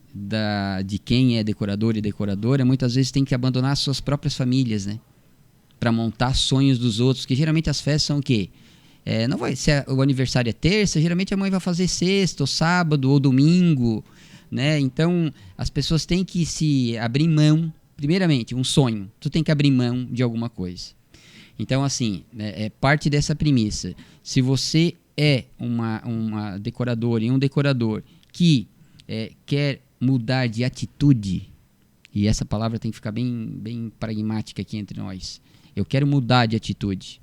de quem é decorador e decoradora muitas vezes tem que abandonar suas próprias famílias, né? Para montar sonhos dos outros, que geralmente as festas são o quê? Não vai ser o aniversário é terça, geralmente a mãe vai fazer sexta, ou sábado, ou domingo, né? Então as pessoas têm que se abrir mão, primeiramente, um sonho, tu tem que abrir mão de alguma coisa. Então, assim, é parte dessa premissa. Se você é uma decoradora e um decorador que quer mudar de atitude, e essa palavra tem que ficar bem pragmática aqui entre nós. Eu quero mudar de atitude.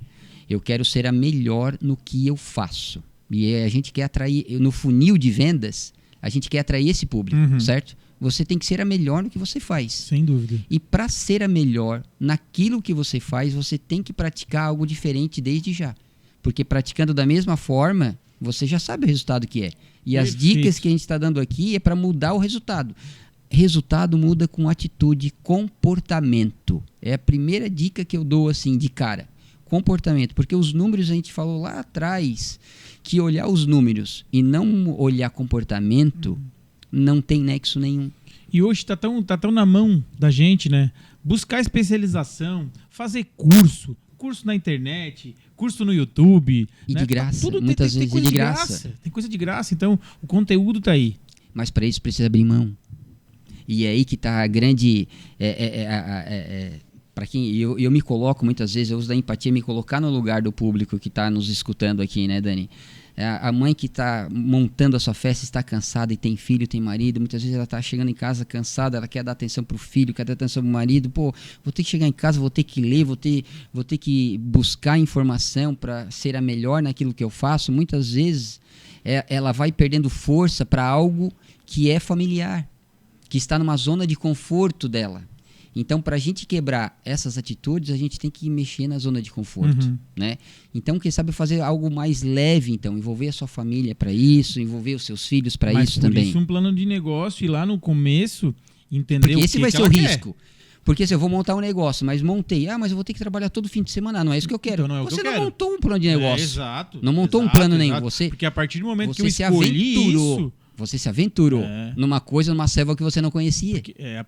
Eu quero ser a melhor no que eu faço. E a gente quer atrair, no funil de vendas, A gente quer atrair esse público, certo? Você tem que ser a melhor no que você faz. Sem dúvida. E para ser a melhor naquilo que você faz, você tem que praticar algo diferente desde já. Porque praticando da mesma forma, você já sabe o resultado que é. E as dicas que a gente está dando aqui é para mudar o resultado. Resultado muda com atitude, comportamento. É a primeira dica que eu dou assim de cara. Comportamento. Porque os números, a gente falou lá atrás, que olhar os números e não olhar comportamento não tem nexo nenhum. E hoje tá tão na mão da gente, né? Buscar especialização, fazer curso na internet, curso no YouTube. E né? de graça, Tudo muitas tem vezes coisa de graça. Tem coisa de graça, então o conteúdo tá aí. Mas para isso precisa abrir mão. E é aí que está a grande... para quem eu me coloco muitas vezes, eu uso da empatia, me colocar no lugar do público que está nos escutando aqui, né, Dani? A mãe que está montando a sua festa está cansada e tem filho, tem marido. Muitas vezes ela está chegando em casa cansada, ela quer dar atenção para o filho, quer dar atenção para o marido. Pô, vou ter que chegar em casa, vou ter que ler, vou ter que buscar informação para ser a melhor naquilo que eu faço. Muitas vezes ela vai perdendo força para algo que é familiar, que está numa zona de conforto dela. Então, para a gente quebrar essas atitudes, a gente tem que mexer na zona de conforto, né? Então, quem sabe fazer algo mais leve, então, envolver a sua família para isso, envolver os seus filhos para isso também. Mas por isso um plano de negócio e lá no começo entender porque o esse que vai que ser o ela quer. risco. Porque se eu vou montar um negócio, mas montei, mas eu vou ter que trabalhar todo fim de semana, não é isso que eu quero. Então, não é o que você eu não quero. montou um plano de negócio. Exato. Não montou um exato, plano nenhum. exato. Porque a partir do momento que eu se escolhi aventurou. isso... Você se aventurou numa coisa, numa selva que você não conhecia.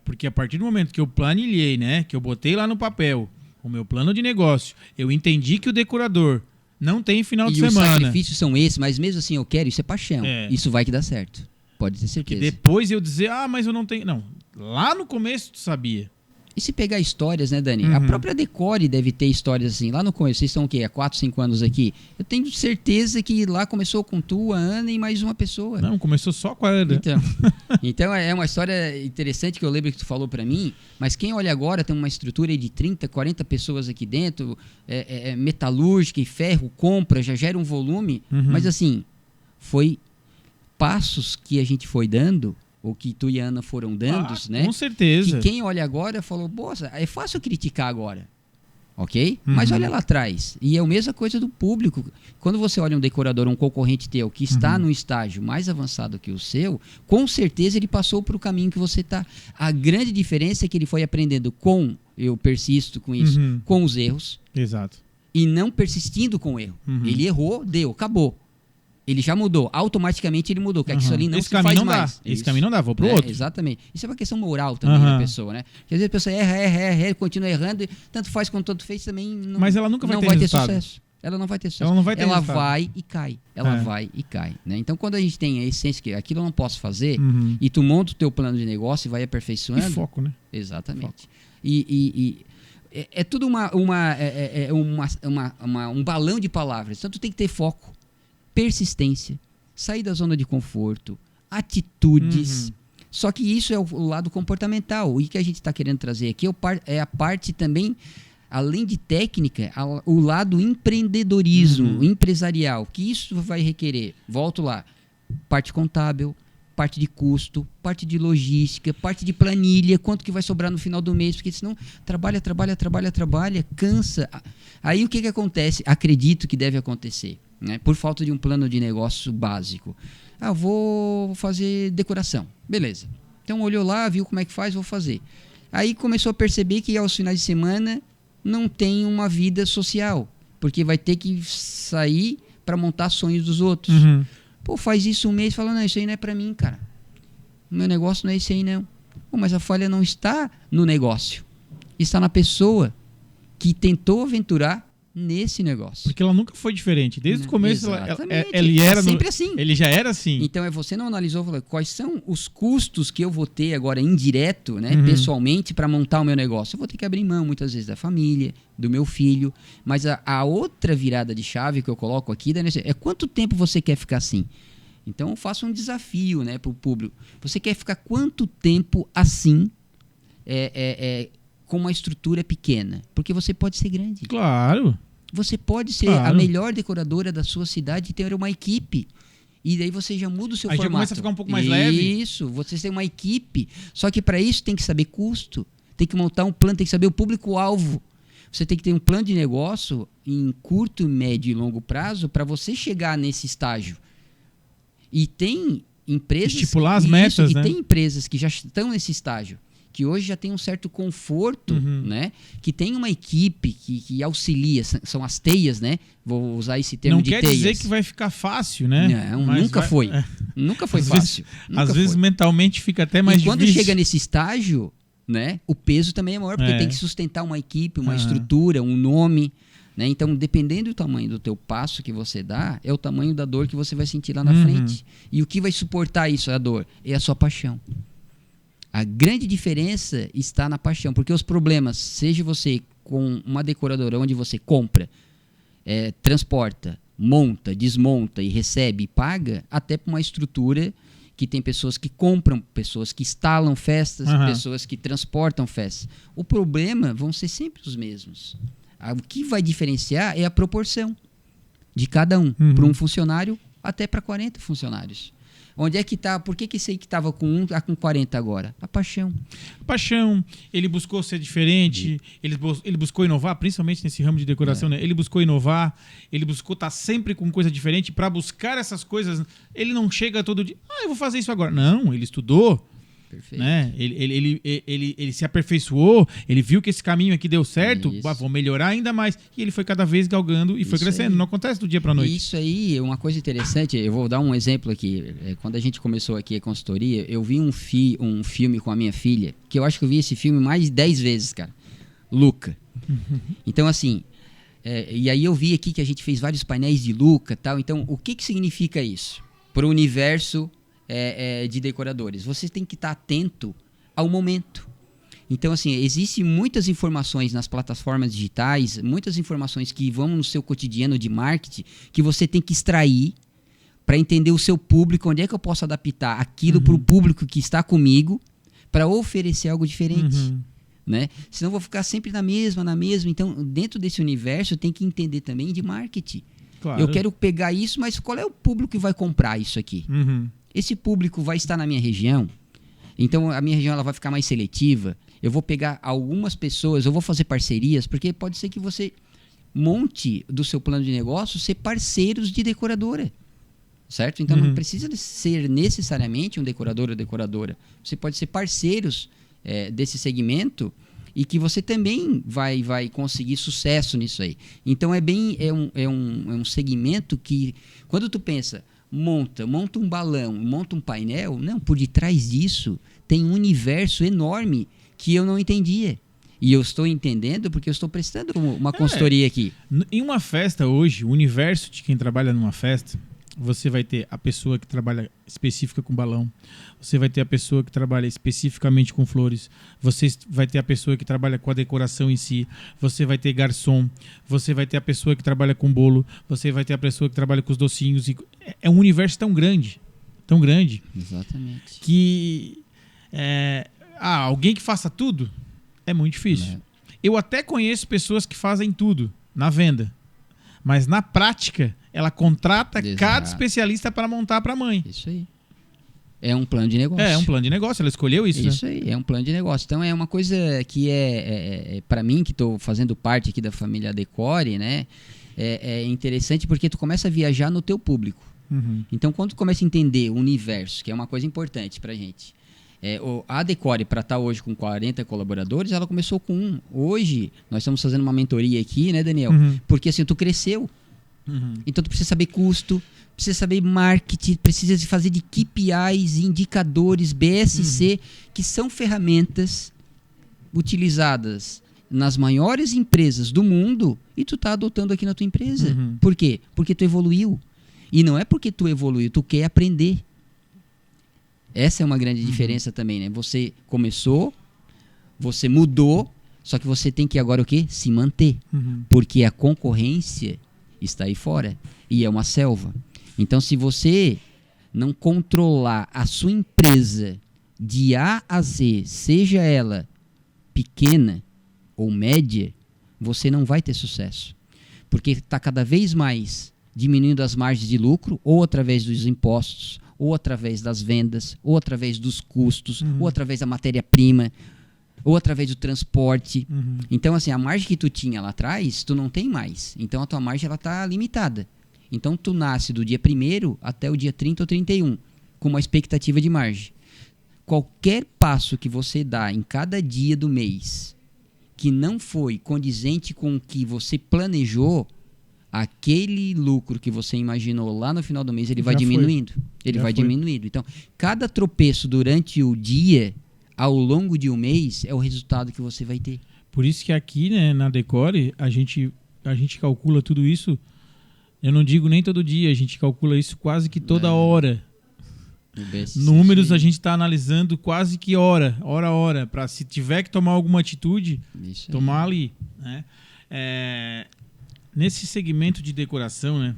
Porque a partir do momento que eu planilhei, né? Que eu botei lá no papel o meu plano de negócio, eu entendi que o decorador não tem final de semana. E os sacrifícios são esses, mas mesmo assim eu quero, isso é paixão. Isso vai que dá certo. Pode ter certeza. Que depois eu dizer, mas eu não tenho... Não, lá no começo tu sabia. E se pegar histórias, né, Dani? A própria Decore deve ter histórias assim. Lá no começo, vocês estão o quê? Há 4, 5 anos aqui. Eu tenho certeza que lá começou com tu, a Ana e mais uma pessoa. Não, começou só com a Ana. Então é uma história interessante que eu lembro que tu falou pra mim, mas quem olha agora tem uma estrutura de 30, 40 pessoas aqui dentro, metalúrgica e ferro, compra, já gera um volume, mas assim, foi passos que a gente foi dando, ou que tu e a Ana foram dando, né? Com certeza. Que quem olha agora falou, poxa, é fácil criticar agora, ok? Mas olha lá atrás. E é a mesma coisa do público. Quando você olha um decorador, um concorrente teu, que está num estágio mais avançado que o seu, com certeza ele passou para o caminho que você está. A grande diferença é que ele foi aprendendo eu persisto com isso, com os erros. Exato. E não persistindo com o erro. Ele errou, acabou. Ele já mudou, automaticamente ele mudou, que isso ali não se faz mais. Esse caminho não dá, vou pro outro. Exatamente. Isso é uma questão moral também da pessoa, né? Porque às vezes a pessoa erra, continua errando, e tanto faz quanto tanto fez também não, mas ela nunca vai ter sucesso. Ela não vai ter sucesso. Ela vai e cai. Ela vai e cai. Né? Então, quando a gente tem a essência que aquilo eu não posso fazer, e tu monta o teu plano de negócio e vai aperfeiçoando. E foco, né? Exatamente. Foco. É tudo um balão de palavras. Então, tu tem que ter foco, persistência, sair da zona de conforto, atitudes. Só que isso é o lado comportamental. E o que a gente está querendo trazer aqui é a parte também, além de técnica, o lado empreendedorismo, empresarial, que isso vai requerer, volto lá, parte contábil, parte de custo, parte de logística, parte de planilha, quanto que vai sobrar no final do mês, porque senão trabalha, cansa. Aí o que acontece? Acredito que deve acontecer, né? Por falta de um plano de negócio básico. Vou fazer decoração. Beleza. Então olhou lá, viu como é que faz, vou fazer. Aí começou a perceber que aos finais de semana não tem uma vida social, porque vai ter que sair para montar sonhos dos outros. Pô, faz isso um mês, fala, não, isso aí não é para mim, cara. O meu negócio não é esse aí, não. Pô, mas a falha não está no negócio. Está na pessoa que tentou aventurar nesse negócio. Porque ela nunca foi diferente. Desde o começo, ele era sempre assim. Ele já era assim. Então, você não analisou, falou, quais são os custos que eu vou ter agora indireto, né, pessoalmente, para montar o meu negócio? Eu vou ter que abrir mão, muitas vezes, da família, do meu filho. Mas a outra virada de chave que eu coloco aqui é quanto tempo você quer ficar assim? Então, eu faço um desafio, né, para o público. Você quer ficar quanto tempo assim, com uma estrutura pequena? Porque você pode ser grande. Claro. Você pode ser a melhor decoradora da sua cidade e ter uma equipe. E daí você já muda o seu Aí formato. já começa a ficar um pouco mais leve. Isso, você tem uma equipe. Só que para isso tem que saber custo, tem que montar um plano, tem que saber o público-alvo. Você tem que ter um plano de negócio em curto, médio e longo prazo para você chegar nesse estágio. E tem empresas... Estipular as metas, né? E tem empresas que já estão nesse estágio, que hoje já tem um certo conforto, né? Que tem uma equipe que auxilia, são as teias, né? Vou usar esse termo de teias. Não quer dizer que vai ficar fácil, né? Não, nunca foi. Nunca foi fácil. Às vezes mentalmente fica até mais difícil. E quando chega nesse estágio, né? O peso também é maior, porque tem que sustentar uma equipe, uma estrutura, um nome, né? Então, dependendo do tamanho do teu passo que você dá, é o tamanho da dor que você vai sentir lá na frente. E o que vai suportar isso, a dor? É a sua paixão. A grande diferença está na paixão, porque os problemas, seja você com uma decoradora onde você compra, transporta, monta, desmonta e recebe e paga, até para uma estrutura que tem pessoas que compram, pessoas que instalam festas, pessoas que transportam festas. O problema vão ser sempre os mesmos. O que vai diferenciar é a proporção de cada um, para um funcionário até para 40 funcionários. Onde é que tá? Por que esse aí que estava com 1 está com 40 agora? A paixão. A paixão, ele buscou ser diferente, ele buscou inovar, principalmente nesse ramo de decoração, né? Ele buscou inovar, ele buscou estar sempre com coisa diferente. Para buscar essas coisas, ele não chega todo dia, eu vou fazer isso agora. Não, ele estudou. Perfeito. Né? Ele se aperfeiçoou, ele viu que esse caminho aqui deu certo, vou melhorar ainda mais. E ele foi cada vez galgando e foi crescendo. Aí. Não acontece do dia para noite. Isso aí é uma coisa interessante. Eu vou dar um exemplo aqui. Quando a gente começou aqui a consultoria, eu vi um filme com a minha filha, que eu acho que eu vi esse filme mais de 10 vezes, cara. Luca. Então, assim, e aí eu vi aqui que a gente fez vários painéis de Luca e tal. Então, o que significa isso? Para o universo de decoradores. Você tem que estar atento ao momento. Então, assim, existem muitas informações nas plataformas digitais, muitas informações que vão no seu cotidiano de marketing, que você tem que extrair para entender o seu público, onde é que eu posso adaptar aquilo para o público que está comigo, para oferecer algo diferente. Né? Senão eu vou ficar sempre na mesma. Então, dentro desse universo, tem que entender também de marketing. Claro. Eu quero pegar isso, mas qual é o público que vai comprar isso aqui? Esse público vai estar na minha região, então a minha região ela vai ficar mais seletiva. Eu vou pegar algumas pessoas, eu vou fazer parcerias, porque pode ser que você monte do seu plano de negócio ser parceiros de decoradora, certo? Então não precisa ser necessariamente um decorador ou decoradora. Você pode ser parceiros desse segmento e que você também vai conseguir sucesso nisso aí. Então é um segmento que, quando tu pensa... Monta um balão, monta um painel. Não, por detrás disso tem um universo enorme que eu não entendia. E eu estou entendendo porque eu estou prestando uma consultoria aqui. Em uma festa hoje, o universo de quem trabalha numa festa, você vai ter a pessoa que trabalha específica com balão, você vai ter a pessoa que trabalha especificamente com flores, você vai ter a pessoa que trabalha com a decoração em si, você vai ter garçom, você vai ter a pessoa que trabalha com bolo, você vai ter a pessoa que trabalha com os docinhos. É um universo tão grande, exatamente, que alguém que faça tudo é muito difícil. Eu até conheço pessoas que fazem tudo na venda, mas na prática ela contrata cada especialista para montar para a mãe. Isso aí. É um plano de negócio. É um plano de negócio, ela escolheu isso. Isso aí, é um plano de negócio. Então é uma coisa que para mim, que estou fazendo parte aqui da família Decore, né? É interessante porque tu começa a viajar no teu público. Então quando tu começa a entender o universo, que é uma coisa importante pra gente, a Decore, para estar hoje com 40 colaboradores, ela começou com 1. Hoje, nós estamos fazendo uma mentoria aqui, né, Daniel? Porque assim, tu cresceu. Então tu precisa saber custo, precisa saber marketing, precisa fazer de KPIs, indicadores, BSC, que são ferramentas utilizadas nas maiores empresas do mundo e tu tá adotando aqui na tua empresa. Por quê? Porque tu evoluiu. E não é porque tu evoluiu, tu quer aprender. Essa é uma grande diferença também, né? Você começou, você mudou, só que você tem que agora o quê? Se manter. Porque a concorrência está aí fora e é uma selva. Então, se você não controlar a sua empresa de A a Z, seja ela pequena ou média, você não vai ter sucesso. Porque está cada vez mais diminuindo as margens de lucro, ou através dos impostos, ou através das vendas, ou através dos custos, ou através da matéria-prima, ou através do transporte. Então, assim, a margem que tu tinha lá atrás, tu não tem mais. Então, a tua margem está limitada. Então, tu nasce do dia 1º até o dia 30 ou 31, com uma expectativa de margem. Qualquer passo que você dá em cada dia do mês que não foi condizente com o que você planejou, aquele lucro que você imaginou lá no final do mês, ele vai diminuindo. Ele vai diminuindo. Então, cada tropeço durante o dia, ao longo de um mês, é o resultado que você vai ter. Por isso que aqui, né, na Decore, a gente calcula tudo isso. Eu não digo nem todo dia, a gente calcula isso quase que toda hora. Números a gente está analisando quase que hora a hora, para se tiver que tomar alguma atitude, tomar ali, né? Nesse segmento de decoração, né,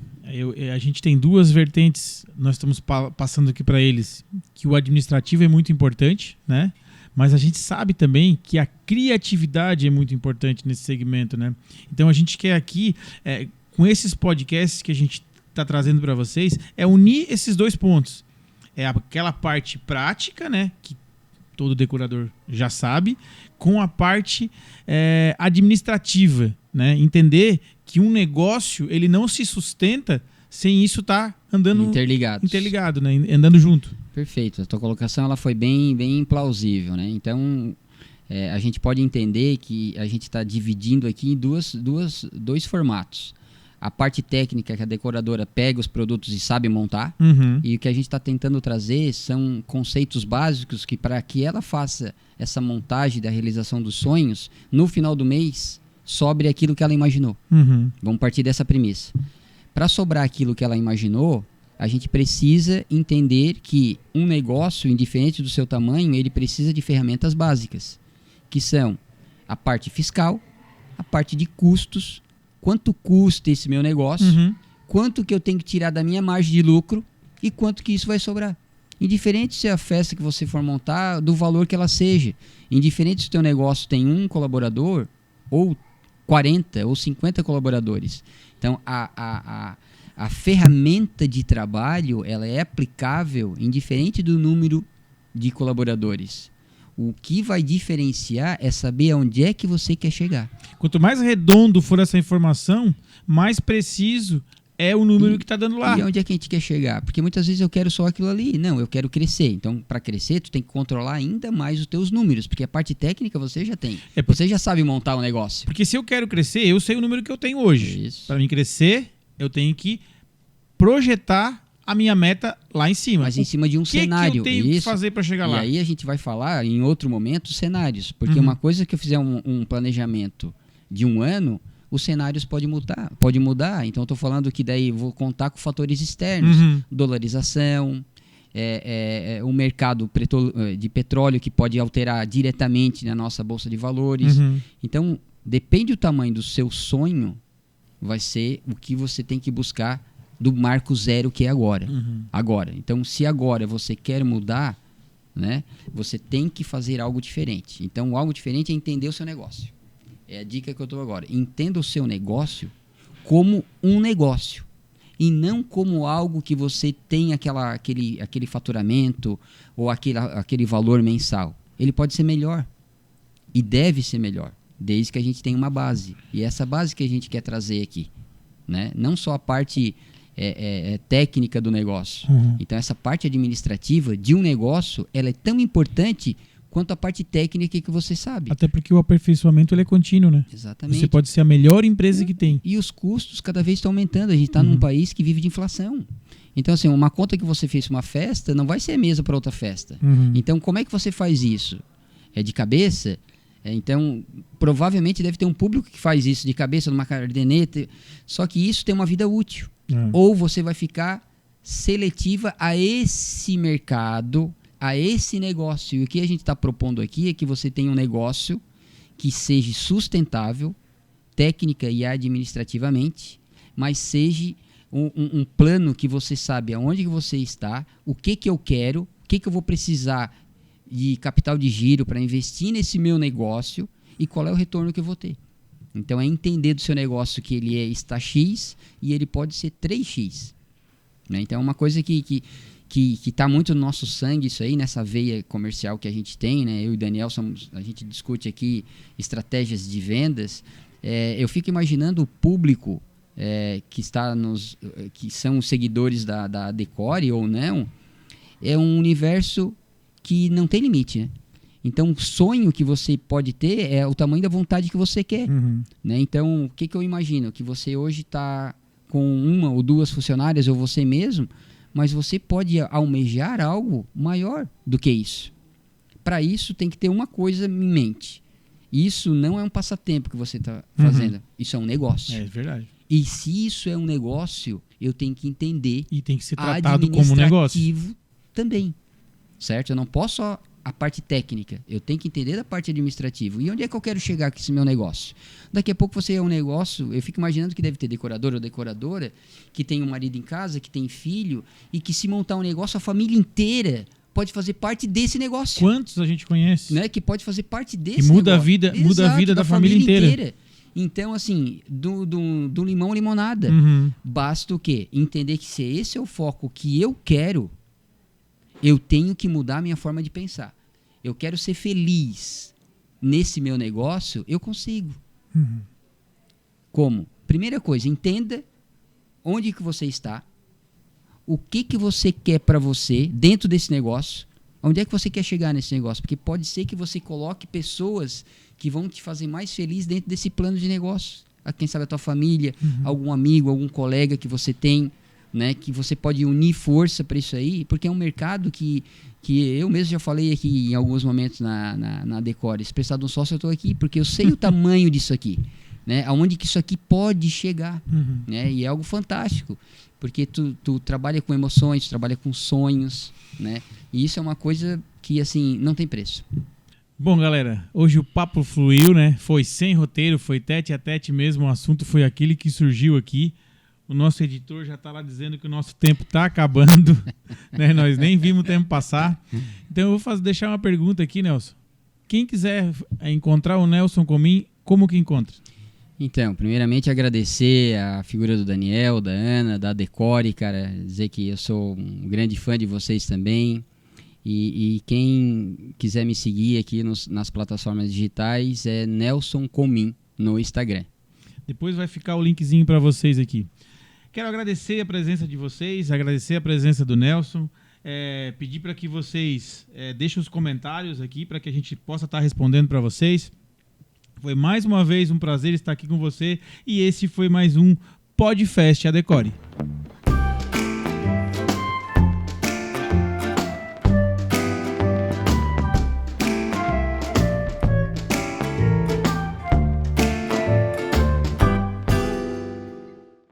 a gente tem duas vertentes, nós estamos passando aqui para eles, que o administrativo é muito importante, né? Mas a gente sabe também que a criatividade é muito importante nesse segmento, né? Então a gente quer aqui, com esses podcasts que a gente está trazendo para vocês, unir esses dois pontos. É aquela parte prática, né, que todo decorador já sabe, com a parte administrativa, né? Entender que um negócio ele não se sustenta sem isso estar andando interligado, né? Andando junto. Perfeito. A tua colocação ela foi bem plausível, né? Então, a gente pode entender que a gente está dividindo aqui em dois formatos. A parte técnica que a decoradora pega os produtos e sabe montar. E o que a gente está tentando trazer são conceitos básicos que, para que ela faça essa montagem da realização dos sonhos, no final do mês, sobre aquilo que ela imaginou. Vamos partir dessa premissa. Para sobrar aquilo que ela imaginou, a gente precisa entender que um negócio, indiferente do seu tamanho, ele precisa de ferramentas básicas, que são a parte fiscal, a parte de custos, quanto custa esse meu negócio, quanto que eu tenho que tirar da minha margem de lucro e quanto que isso vai sobrar. Indiferente se é a festa que você for montar, do valor que ela seja. Indiferente se o teu negócio tem um colaborador ou 40 ou 50 colaboradores. Então, a ferramenta de trabalho ela é aplicável indiferente do número de colaboradores. O que vai diferenciar é saber aonde é que você quer chegar. Quanto mais redondo for essa informação, mais preciso é o número que está dando lá. E onde é que a gente quer chegar? Porque muitas vezes eu quero só aquilo ali. Não, eu quero crescer. Então, para crescer, tu tem que controlar ainda mais os teus números, porque a parte técnica você já tem. Você já sabe montar um negócio. Porque se eu quero crescer, eu sei o número que eu tenho hoje. Para mim crescer, eu tenho que projetar a minha meta lá em cima. Mas em cima de um cenário. O que eu tenho que fazer para chegar lá? E aí a gente vai falar em outro momento os cenários. Porque uma coisa que eu fizer um planejamento de um ano, os cenários podem mudar. Então eu estou falando que daí vou contar com fatores externos. Dolarização, o mercado de petróleo que pode alterar diretamente na nossa bolsa de valores. Então, depende do tamanho do seu sonho, vai ser o que você tem que buscar do marco zero que é agora. Então, se agora você quer mudar, né, você tem que fazer algo diferente. Então, algo diferente é entender o seu negócio. É a dica que eu dou agora. Entenda o seu negócio como um negócio e não como algo que você tem aquele faturamento ou aquele valor mensal. Ele pode ser melhor e deve ser melhor, desde que a gente tenha uma base. E essa base que a gente quer trazer aqui, né? Não só a parte técnica do negócio. Então, essa parte administrativa de um negócio, ela é tão importante quanto a parte técnica que você sabe. Até porque o aperfeiçoamento ele é contínuo, né? Exatamente. Você pode ser a melhor empresa que tem. E os custos cada vez estão aumentando. A gente está num país que vive de inflação. Então, assim, uma conta que você fez uma festa não vai ser a mesma para outra festa. Então, como é que você faz isso? É de cabeça? Então, provavelmente deve ter um público que faz isso de cabeça, numa caderneta. Só que isso tem uma vida útil. Ou você vai ficar seletiva a esse mercado, a esse negócio. E o que a gente está propondo aqui é que você tenha um negócio que seja sustentável, técnica e administrativamente, mas seja um plano que você sabe aonde que você está, o que eu quero, o que eu vou precisar de capital de giro para investir nesse meu negócio e qual é o retorno que eu vou ter. Então, é entender do seu negócio que ele está X e ele pode ser 3X. Né? Então, é uma coisa que está muito no nosso sangue, isso aí, nessa veia comercial que a gente tem, né? Eu e o Daniel, a gente discute aqui estratégias de vendas. Eu fico imaginando o público que são os seguidores da Decore ou não, é um universo que não tem limite, né? Então, o sonho que você pode ter é o tamanho da vontade que você quer. Né? Então, o que eu imagino? Que você hoje está com 1 ou 2 funcionárias ou você mesmo, mas você pode almejar algo maior do que isso. Para isso, tem que ter uma coisa em mente. Isso não é um passatempo que você está fazendo. Isso é um negócio. É verdade. E se isso é um negócio, eu tenho que entender. E tem que ser tratado como um negócio. Também. Certo? Eu não posso só a parte técnica. Eu tenho que entender da parte administrativa. E onde é que eu quero chegar com esse meu negócio? Daqui a pouco você é um negócio, eu fico imaginando que deve ter decorador ou decoradora que tem um marido em casa, que tem filho, e que se montar um negócio, a família inteira pode fazer parte desse negócio. Quantos a gente conhece? Né? Que pode fazer parte desse negócio. Muda a vida da família inteira. Então, assim, do limão à limonada. Basta o quê? Entender que se esse é o foco que eu quero, eu tenho que mudar a minha forma de pensar. Eu quero ser feliz nesse meu negócio, eu consigo. Como? Primeira coisa, entenda onde que você está, o que você quer para você dentro desse negócio, onde é que você quer chegar nesse negócio, porque pode ser que você coloque pessoas que vão te fazer mais feliz dentro desse plano de negócio. Quem sabe a tua família, algum amigo, algum colega que você tem, né, que você pode unir força para isso aí, porque é um mercado que eu mesmo já falei aqui em alguns momentos na Decore. Se precisar de um sócio, eu estou aqui, porque eu sei o tamanho disso aqui, né, aonde que isso aqui pode chegar, né, e é algo fantástico, porque tu trabalha com emoções, tu trabalha com sonhos, né, e isso é uma coisa que, assim, não tem preço. Bom, galera, hoje o papo fluiu, né, foi sem roteiro, foi tete a tete mesmo, o assunto foi aquele que surgiu aqui. O nosso editor já está lá dizendo que o nosso tempo está acabando, né? Nós nem vimos o tempo passar. Então eu vou deixar uma pergunta aqui, Nelson. Quem quiser encontrar o Nelson Comim, como que encontra? Então, primeiramente agradecer a figura do Daniel, da Ana, da Decore, cara, dizer que eu sou um grande fã de vocês também. E quem quiser me seguir aqui nas plataformas digitais é Nelson Comim no Instagram. Depois vai ficar o linkzinho para vocês aqui. Quero agradecer a presença de vocês, agradecer a presença do Nelson, pedir para que vocês deixem os comentários aqui para que a gente possa estar respondendo para vocês. Foi mais uma vez um prazer estar aqui com você e esse foi mais um Podfest A Decore.